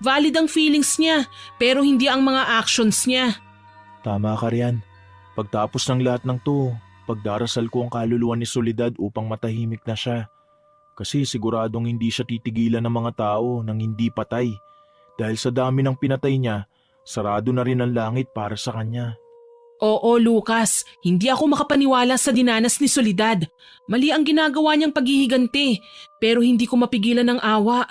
Valid ang feelings niya, pero hindi ang mga actions niya. Tama ka riyan. Pagtapos ng lahat ng to, pagdarasal ko ang kaluluwa ni Soledad upang matahimik na siya. Kasi siguradong hindi siya titigilan ng mga tao nang hindi patay. Dahil sa dami ng pinatay niya, sarado na rin ang langit para sa kanya. Oo, Lucas, hindi ako makapaniwala sa dinanas ni Soledad. Mali ang ginagawa niyang paghihiganti, pero hindi ko mapigilan ng awa.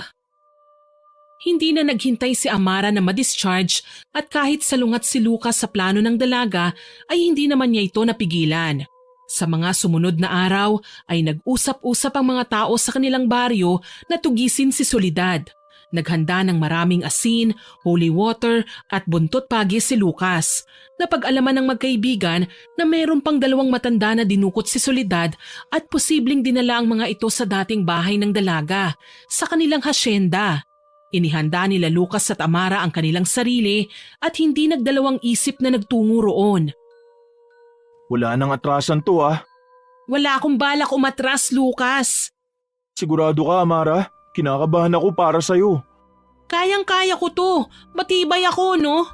Hindi na naghintay si Amara na ma-discharge at kahit salungat si Lucas sa plano ng dalaga ay hindi naman niya ito napigilan. Sa mga sumunod na araw ay nag-usap-usap ang mga tao sa kanilang baryo na tugisin si Soledad. Naghanda ng maraming asin, holy water at buntot pagi si Lucas. Napag-alaman ng magkaibigan na mayroon pang 2 matanda na dinukot si Soledad at posibleng dinala ang mga ito sa dating bahay ng dalaga, sa kanilang hasyenda. Inihanda nila Lucas at Amara ang kanilang sarili at hindi nagdalawang isip na nagtungo roon. Wala nang atrasan to ah. Wala akong balak umatras, Lucas. Sigurado ka, Amara? Kinakabahan ako para sa'yo. Kayang-kaya ko to. Matibay ako, no?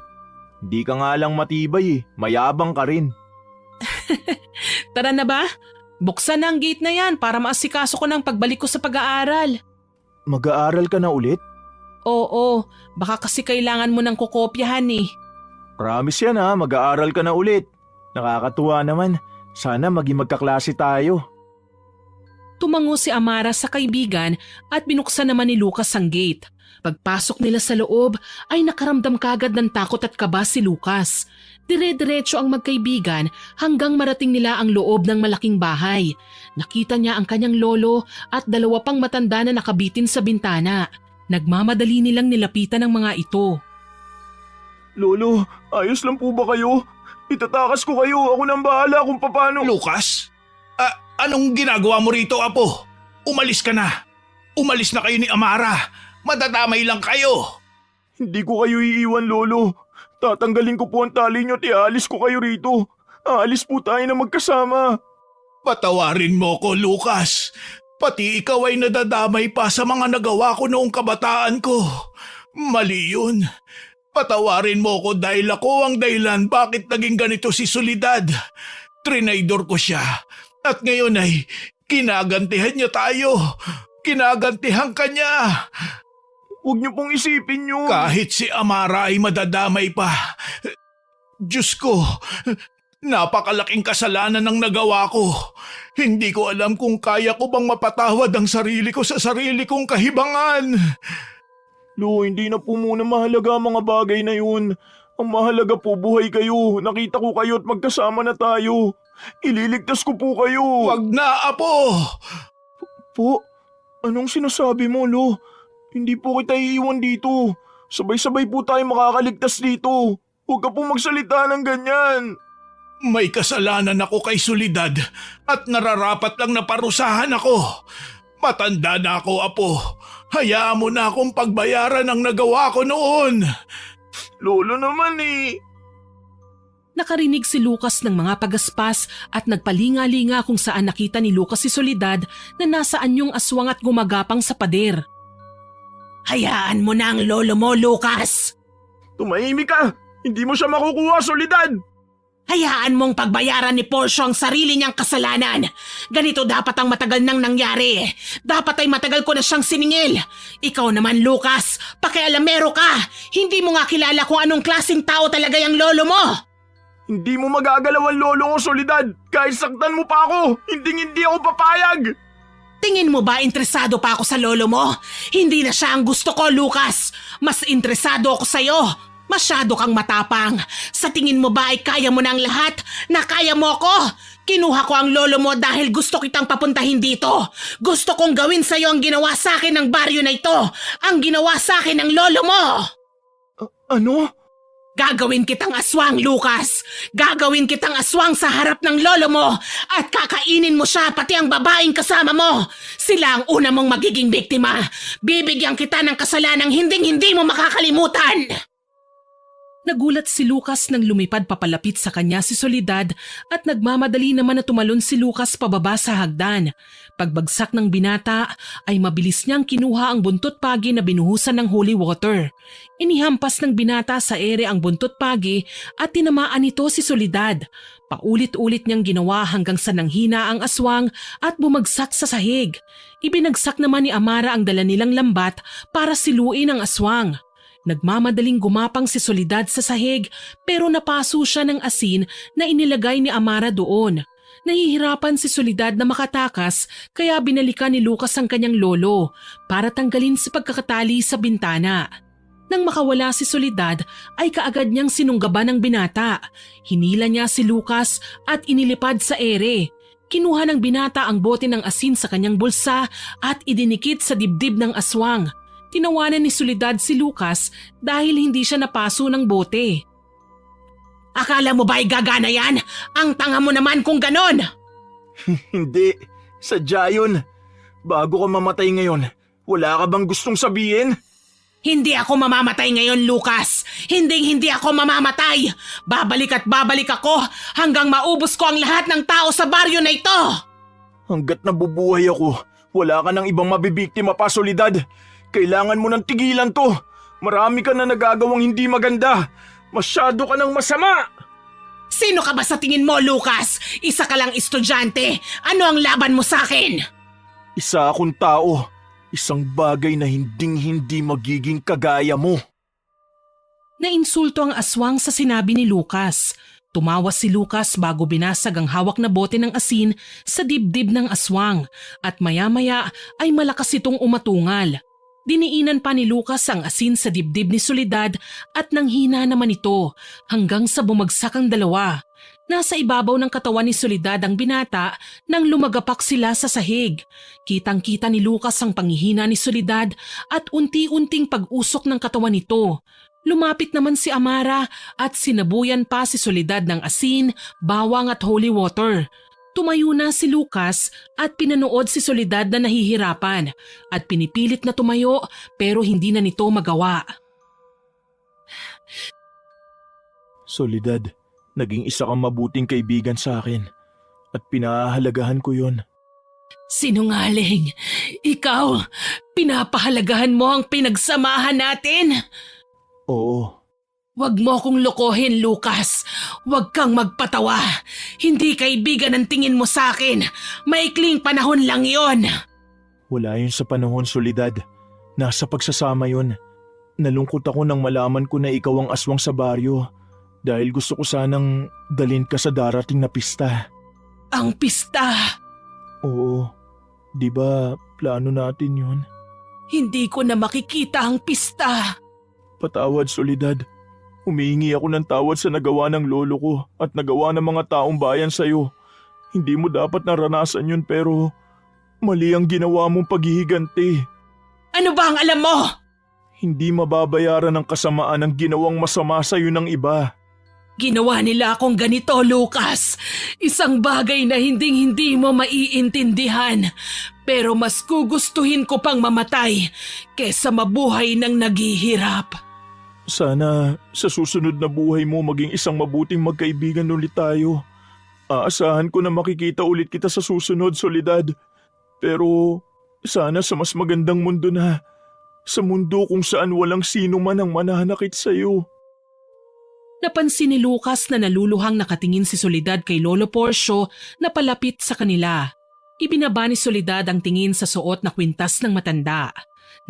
Hindi ka nga lang matibay eh. Mayabang ka rin. Tara na ba? Buksan na ang gate na yan para maasikaso ko ng pagbalik ko sa pag-aaral. Mag-aaral ka na ulit? Oo, baka kasi kailangan mo ng kokopyahan eh. Promise yan ha, mag-aaral ka na ulit. Nakakatuwa naman. Sana maging magkaklase tayo. Tumango si Amara sa kaibigan at binuksan naman ni Lucas ang gate. Pagpasok nila sa loob ay nakaramdam kagad ng takot at kaba si Lucas. Dire-diretso ang magkaibigan hanggang marating nila ang loob ng malaking bahay. Nakita niya ang kanyang lolo at 2 pang matanda na nakabitin sa bintana. Nagmamadali nilang nilapitan ang mga ito. Lolo, ayos lang po ba kayo? Itatakas ko kayo, ako nang bahala kung paano. Lucas? Anong ginagawa mo rito, Apo? Umalis ka na. Umalis na kayo ni Amara. Madadamay lang kayo. Hindi ko kayo iiwan, Lolo. Tatanggalin ko po ang tali nyo at ialis ko kayo rito. Aalis po tayo na magkasama. Patawarin mo ko, Lucas. Pati ikaw ay nadadamay pa sa mga nagawa ko noong kabataan ko. Mali yun. Patawarin mo ko dahil ako ang dahilan bakit naging ganito si Soledad. Trinaydor ko siya. At ngayon ay kinagantihan niya tayo. Kinagantihan ka niya. Huwag niyo pong isipin yun. Kahit si Amara ay madadamay pa. Diyos ko, Napakalaking kasalanan ang nagawa ko. Hindi ko alam kung kaya ko bang mapatawad ang sarili ko sa sarili kong kahibangan. Lo, hindi na po muna mahalaga ang mga bagay na yun. Ang mahalaga po buhay kayo. Nakita ko kayo at magkasama na tayo. Ililigtas ko po kayo. Wag na, Apo! Po, anong sinasabi mo, Lo? Hindi po kita iiwan dito. Sabay-sabay po tayo makakaligtas dito. Huwag ka po magsalita ng ganyan. May kasalanan ako kay Soledad at nararapat lang na parusahan ako. Matanda na ako, Apo. Hayaan mo na akong pagbayaran ang nagawa ko noon. Lolo naman eh. Nakarinig si Lucas ng mga pagaspas at nagpalinga-linga kung saan nakita ni Lucas si Soledad na nasa anyong aswang at gumagapang sa pader. Hayaan mo na ang lolo mo, Lucas. Tumahimik ka. Hindi mo siya makukuha, Soledad. Hayaan mong pagbayaran ni Porcio ang sarili niyang kasalanan. Ganito dapat ang matagal nang nangyari. Dapat ay matagal ko na siyang siningil. Ikaw naman, Lucas, pakialamero ka. Hindi mo nga kilala kung anong klaseng tao talaga yung lolo mo. Hindi mo magagalaw ang lolo ko, Soledad. Kahit saktan mo pa ako, hindi ako papayag. Tingin mo ba interesado pa ako sa lolo mo? Hindi na siya ang gusto ko, Lucas. Mas interesado ako sa'yo. Masyado kang matapang. Sa tingin mo ba ay kaya mo na ang lahat? Na kaya mo ako? Kinuha ko ang lolo mo dahil gusto kitang papuntahin dito. Gusto kong gawin sa'yo ang ginawa sa akin ng baryo na ito. Ang ginawa sa akin ng lolo mo. Ano? Gagawin kitang aswang, Lucas. Gagawin kitang aswang sa harap ng lolo mo at kakainin mo siya pati ang babaeng kasama mo. Sila ang una mong magiging biktima. Bibigyan kita ng kasalanang hindi mo makakalimutan. Nagulat si Lucas nang lumipad papalapit sa kanya si Soledad at nagmamadali naman na tumalon si Lucas pababa sa hagdan. Pagbagsak ng binata ay mabilis niyang kinuha ang buntot pagi na binuhusan ng holy water. Inihampas ng binata sa ere ang buntot pagi at tinamaan nito si Soledad. Paulit-ulit niyang ginawa hanggang sa nanghina ang aswang at bumagsak sa sahig. Ibinagsak naman ni Amara ang dala nilang lambat para siluin ang aswang. Nagmamadaling gumapang si Soledad sa sahig pero napaso siya ng asin na inilagay ni Amara doon. Nahihirapan si Soledad na makatakas kaya binalikan ni Lucas ang kanyang lolo para tanggalin si pagkakatali sa bintana. Nang makawala si Soledad ay kaagad niyang sinunggaban ng binata. Hinila niya si Lucas at inilipad sa ere. Kinuha ng binata ang bote ng asin sa kanyang bulsa at idinikit sa dibdib ng aswang. Tinawanan ni Soledad si Lucas dahil hindi siya napaso ng bote. Akala mo ba ay gagana yan? Ang tanga mo naman kung ganon! Hindi. Sadya yun. Bago ka mamatay ngayon, wala ka bang gustong sabihin? Hindi ako mamamatay ngayon, Lucas. Hindi ako mamamatay. Babalik at babalik ako hanggang maubos ko ang lahat ng tao sa baryo na ito. Hanggat nabubuhay ako, wala ka ng ibang mabibiktima pa, Soledad. Kailangan mo nang tigilan to. Marami ka na nagagawang hindi maganda. Masyado ka nang masama. Sino ka ba sa tingin mo, Lucas? Isa ka lang estudyante. Ano ang laban mo sa akin? Isa akong tao. Isang bagay na hindi magiging kagaya mo. Nainsulto ang aswang sa sinabi ni Lucas. Tumawa si Lucas bago binasag ang hawak na bote ng asin sa dibdib ng aswang at maya-maya ay malakas itong umatungal. Diniinan pa ni Lucas ang asin sa dibdib ni Soledad at nanghina naman ito hanggang sa bumagsak ang dalawa. Nasa ibabaw ng katawan ni Soledad ang binata nang lumagapak sila sa sahig. Kitang-kita ni Lucas ang panghihina ni Soledad at unti-unting pag-usok ng katawan nito. Lumapit naman si Amara at sinabuyan pa si Soledad ng asin, bawang at holy water. Tumayo na si Lucas at pinanood si Soledad na nahihirapan at pinipilit na tumayo pero hindi na nito magawa. Soledad, naging isa kang mabuting kaibigan sa akin at pinahahalagahan ko yun. Sinungaling. Ikaw, pinapahalagahan mo ang pinagsamahan natin? Oo. Huwag mo akong lokohin, Lucas. Huwag kang magpatawa. Hindi kaibigan ang tingin mo sa akin. Maikling panahon lang yon. Wala yun sa panahon, Soledad. Nasa pagsasama yun. Nalungkot ako nang malaman ko na ikaw ang aswang sa baryo. Dahil gusto ko sanang dalhin ka sa darating na pista. Ang pista! Oo, di ba plano natin yun? Hindi ko na makikita ang pista. Patawad, Soledad. Humihingi ako ng tawad sa nagawa ng lolo ko at nagawa ng mga taong bayan sa'yo. Hindi mo dapat naranasan yun pero mali ang ginawa mong paghihiganti. Ano ba ang alam mo? Hindi mababayaran ng kasamaan ang ginawang masama sa'yo ng iba. Ginawa nila akong ganito, Lucas. Isang bagay na hindi mo maiintindihan. Pero mas gugustuhin ko pang mamatay kesa mabuhay ng naghihirap. Sana sa susunod na buhay mo maging isang mabuting magkaibigan ulit tayo. Aasahan ko na makikita ulit kita sa susunod, Soledad. Pero sana sa mas magandang mundo na. Sa mundo kung saan walang sino man ang mananakit sa'yo. Napansin ni Lucas na naluluhang nakatingin si Soledad kay Lolo Porcio na palapit sa kanila. Ibinaba ni Soledad ang tingin sa suot na kwintas ng matanda.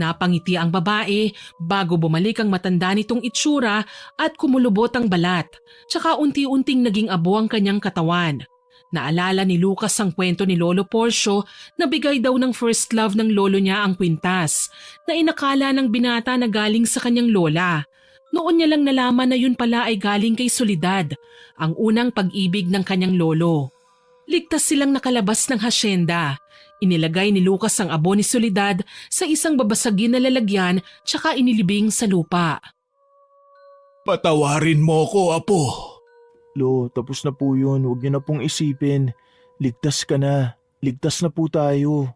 Napangiti ang babae bago bumalik ang matanda nitong itsura at kumulubot ang balat. Tsaka unti-unting naging abo ang kanyang katawan. Naalala ni Lucas ang kwento ni Lolo Porcio na bigay daw ng first love ng lolo niya ang kwintas na inakala ng binata na galing sa kanyang lola. Noon niya lang nalaman na yun pala ay galing kay Soledad, ang unang pag-ibig ng kanyang lolo. Ligtas silang nakalabas ng hasyenda. Inilagay ni Lucas ang abo ni Soledad sa isang babasagin na lalagyan tsaka inilibing sa lupa. Patawarin mo ko, Apo. Lo, tapos na po yun. Huwag niyo na pong isipin. Ligtas ka na. Ligtas na po tayo.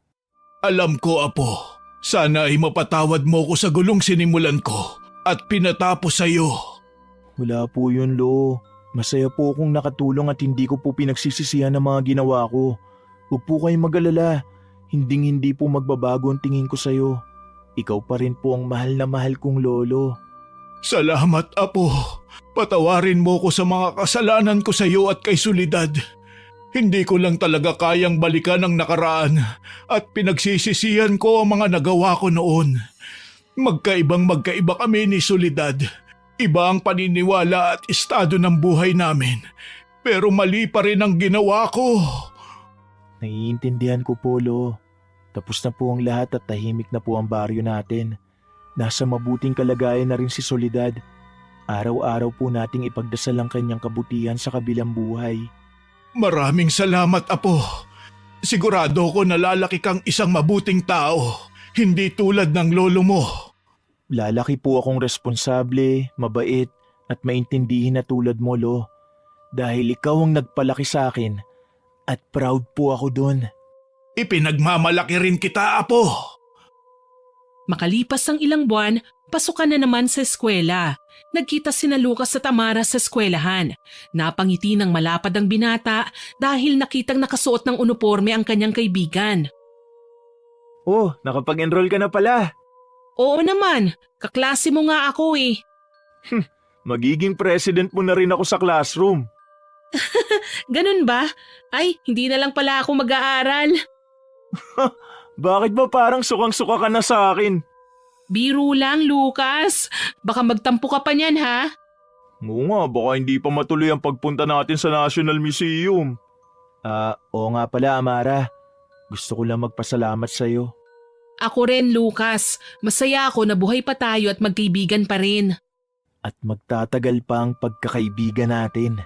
Alam ko, Apo. Sana ay mapatawad mo ko sa gulong sinimulan ko at pinatapos sa iyo. Wala po yun, Lo. Masaya po akong nakatulong at hindi ko po pinagsisisihan ang mga ginawa ko. Huwag po kayong mag-alala. Hinding-hindi po magbabago ang tingin ko sa'yo. Ikaw pa rin po ang mahal na mahal kong lolo. Salamat, Apo. Patawarin mo ko sa mga kasalanan ko sa iyo at kay Soledad. Hindi ko lang talaga kayang balikan ang nakaraan at pinagsisisihan ko ang mga nagawa ko noon. Magkaiba kami ni Soledad. Iba ang paniniwala at estado ng buhay namin. Pero mali pa rin ang ginawa ko. Naiintindihan ko po, Lo. Tapos na po ang lahat at tahimik na po ang baryo natin. Nasa mabuting kalagayan na rin si Soledad. Araw-araw po nating ipagdasal ang kanyang kabutihan sa kabilang buhay. Maraming salamat, Apo. Sigurado ko na lalaki kang isang mabuting tao. Hindi tulad ng lolo mo. Lalaki po akong responsable, mabait at maintindihin na tulad mo, Lo. Dahil ikaw ang nagpalaki sa akin at proud po ako dun. Ipinagmamalaki rin kita, Apo. Makalipas ang ilang buwan, pasukan na naman sa eskwela. Nagkita sina Lucas at Amara sa eskwelahan. Napangiti ng malapad ang binata dahil nakitang nakasuot ng uniforme ang kanyang kaibigan. Oh, nakapag-enroll ka na pala. Oo naman, kaklase mo nga ako eh. Magiging president mo na rin ako sa classroom. Ganun ba? Ay, hindi na lang pala ako mag-aaral. Bakit ba parang sukang-suka ka na sa akin? Biro lang, Lucas. Baka magtampo ka pa niyan, ha? Oo nga, baka hindi pa matuloy ang pagpunta natin sa National Museum. Oo nga pala, Amara. Gusto ko lang magpasalamat sa'yo. Ako rin, Lucas. Masaya ako na buhay pa tayo at magkaibigan pa rin. At magtatagal pa ang pagkakaibigan natin.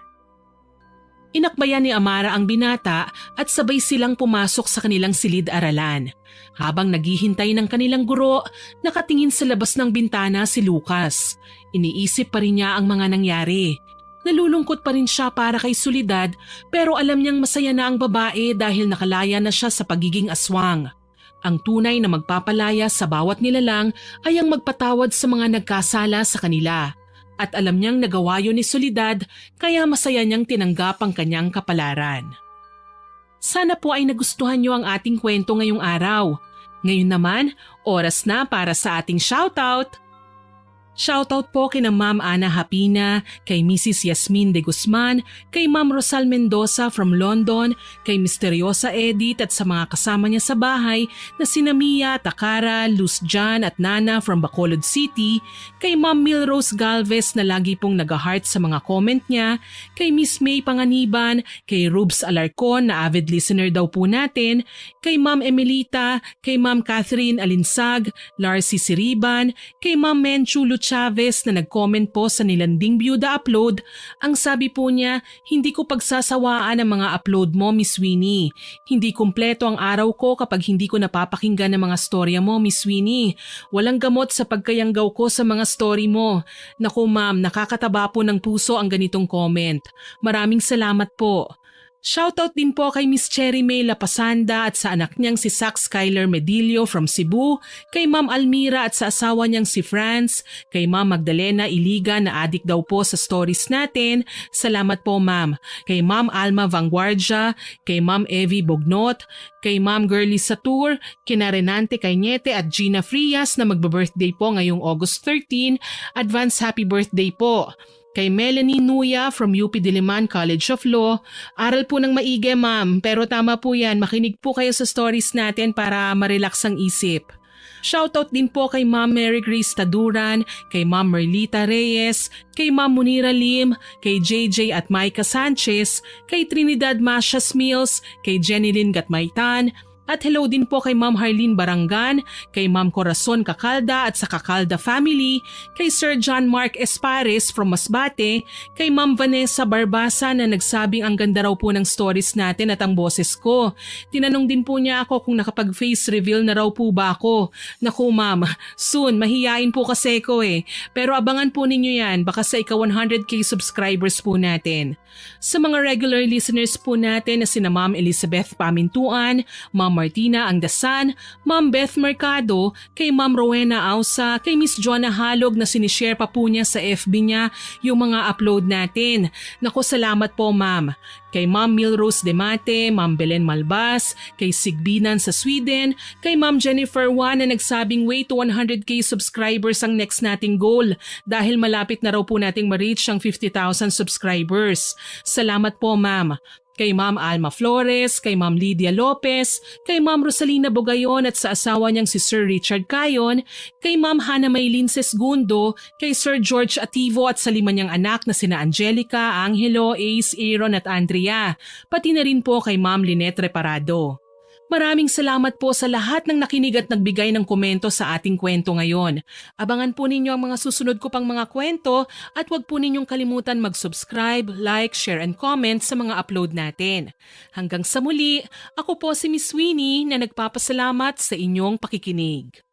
Inakbayan ni Amara ang binata at sabay silang pumasok sa kanilang silid-aralan. Habang naghihintay ng kanilang guro, nakatingin sa labas ng bintana si Lucas. Iniisip pa rin niya ang mga nangyari. Nalulungkot pa rin siya para kay Soledad pero alam niyang masaya na ang babae dahil nakalaya na siya sa pagiging aswang. Ang tunay na magpapalaya sa bawat nilalang ay ang magpatawad sa mga nagkasala sa kanila. At alam niyang nagawa yun ni Soledad kaya masaya niyang tinanggap ang kanyang kapalaran. Sana po ay nagustuhan niyo ang ating kwento ngayong araw. Ngayon naman, oras na para sa ating shoutout. Shoutout po kina Ma'am Ana Hapina, kay Mrs. Yasmin de Guzman, kay Ma'am Rosal Mendoza from London, kay Misteryosa Edith at sa mga kasama niya sa bahay na sina Mia, Takara, Luz Jan at Nana from Bacolod City, kay Ma'am Milrose Galvez na lagi pong nag-heart sa mga comment niya, kay Miss May Panganiban, kay Rubes Alarcon na avid listener daw po natin, kay Ma'am Emilita, kay Ma'am Catherine Alinsag, Larcy Siriban, kay Ma'am Menchu Chavez na nag-comment po sa Nilanding Byuda upload. Ang sabi po niya, hindi ko pagsasawaan ang mga upload mo, Miss Winnie. Hindi kumpleto ang araw ko kapag hindi ko napapakinggan ang mga storya mo, Miss Winnie. Walang gamot sa pagkayanggaw ko sa mga story mo. Naku ma'am, nakakataba po ng puso ang ganitong comment. Maraming salamat po. Shoutout din po kay Miss Cherry May Lapasanda at sa anak niyang si Zach Skyler Medillo from Cebu, kay Ma'am Almira at sa asawa niyang si Franz, kay Ma'am Magdalena Iliga na adik daw po sa stories natin. Salamat po ma'am. Kay Ma'am Alma Vanguardia, kay Ma'am Evie Bognot, kay Ma'am Girlie Satur, kina Renante Cañete at Gina Frias na magbe-birthday po ngayong August 13. Advance happy birthday po. Kay Melanie Nuya from UP Diliman College of Law, aral po ng maigi ma'am, pero tama po yan, makinig po kayo sa stories natin para marelax ang isip. Shoutout din po kay Ma'am Mary Grace Taduran, kay Ma'am Merlita Reyes, kay Ma'am Munira Lim, kay JJ at Micah Sanchez, kay Trinidad Masias Mills, kay Jenilyn Gatmaitan, at hello din po kay Ma'am Harleen Barangan, kay Ma'am Corazon Kakalda at sa Kakalda family, kay Sir John Mark Espares from Masbate, kay Ma'am Vanessa Barbasa na nagsabing ang ganda raw po ng stories natin at ang boses ko. Tinanong din po niya ako kung nakapag-face reveal na raw po ba ako. Naku ma'am, soon, mahiyain po kasi ko eh. Pero abangan po ninyo yan, baka sa ika 100k subscribers po natin. Sa mga regular listeners po natin na sina Ma'am Elizabeth Pamintuan, Ma'am Martina Angdasan, Ma'am Beth Mercado, kay Ma'am Rowena Ausa, kay Miss Jonah Halog na sinishare pa po niya sa FB niya yung mga upload natin. Naku, salamat po ma'am. Kay Ma'am Milrose Demate, Ma'am Belen Malbas, kay Sigbinan sa Sweden, kay Ma'am Jennifer Wan na nagsabing way to 100k subscribers ang next nating goal dahil malapit na raw po nating ma-reach ang 50,000 subscribers. Salamat po ma'am. Kay Ma'am Alma Flores, kay Ma'am Lydia Lopez, kay Ma'am Rosalina Bogayon at sa asawa niyang si Sir Richard Cayon, kay Ma'am Hana Maylin Sesgundo, kay Sir George Ativo at sa lima niyang anak na sina Angelica, Angelo, Ace, Aaron at Andrea, pati na rin po kay Ma'am Lynette Reparado. Maraming salamat po sa lahat ng nakinig at nagbigay ng komento sa ating kwento ngayon. Abangan po ninyo ang mga susunod ko pang mga kwento at huwag po ninyong kalimutan mag-subscribe, like, share and comment sa mga upload natin. Hanggang sa muli, ako po si Miss Winnie na nagpapasalamat sa inyong pakikinig.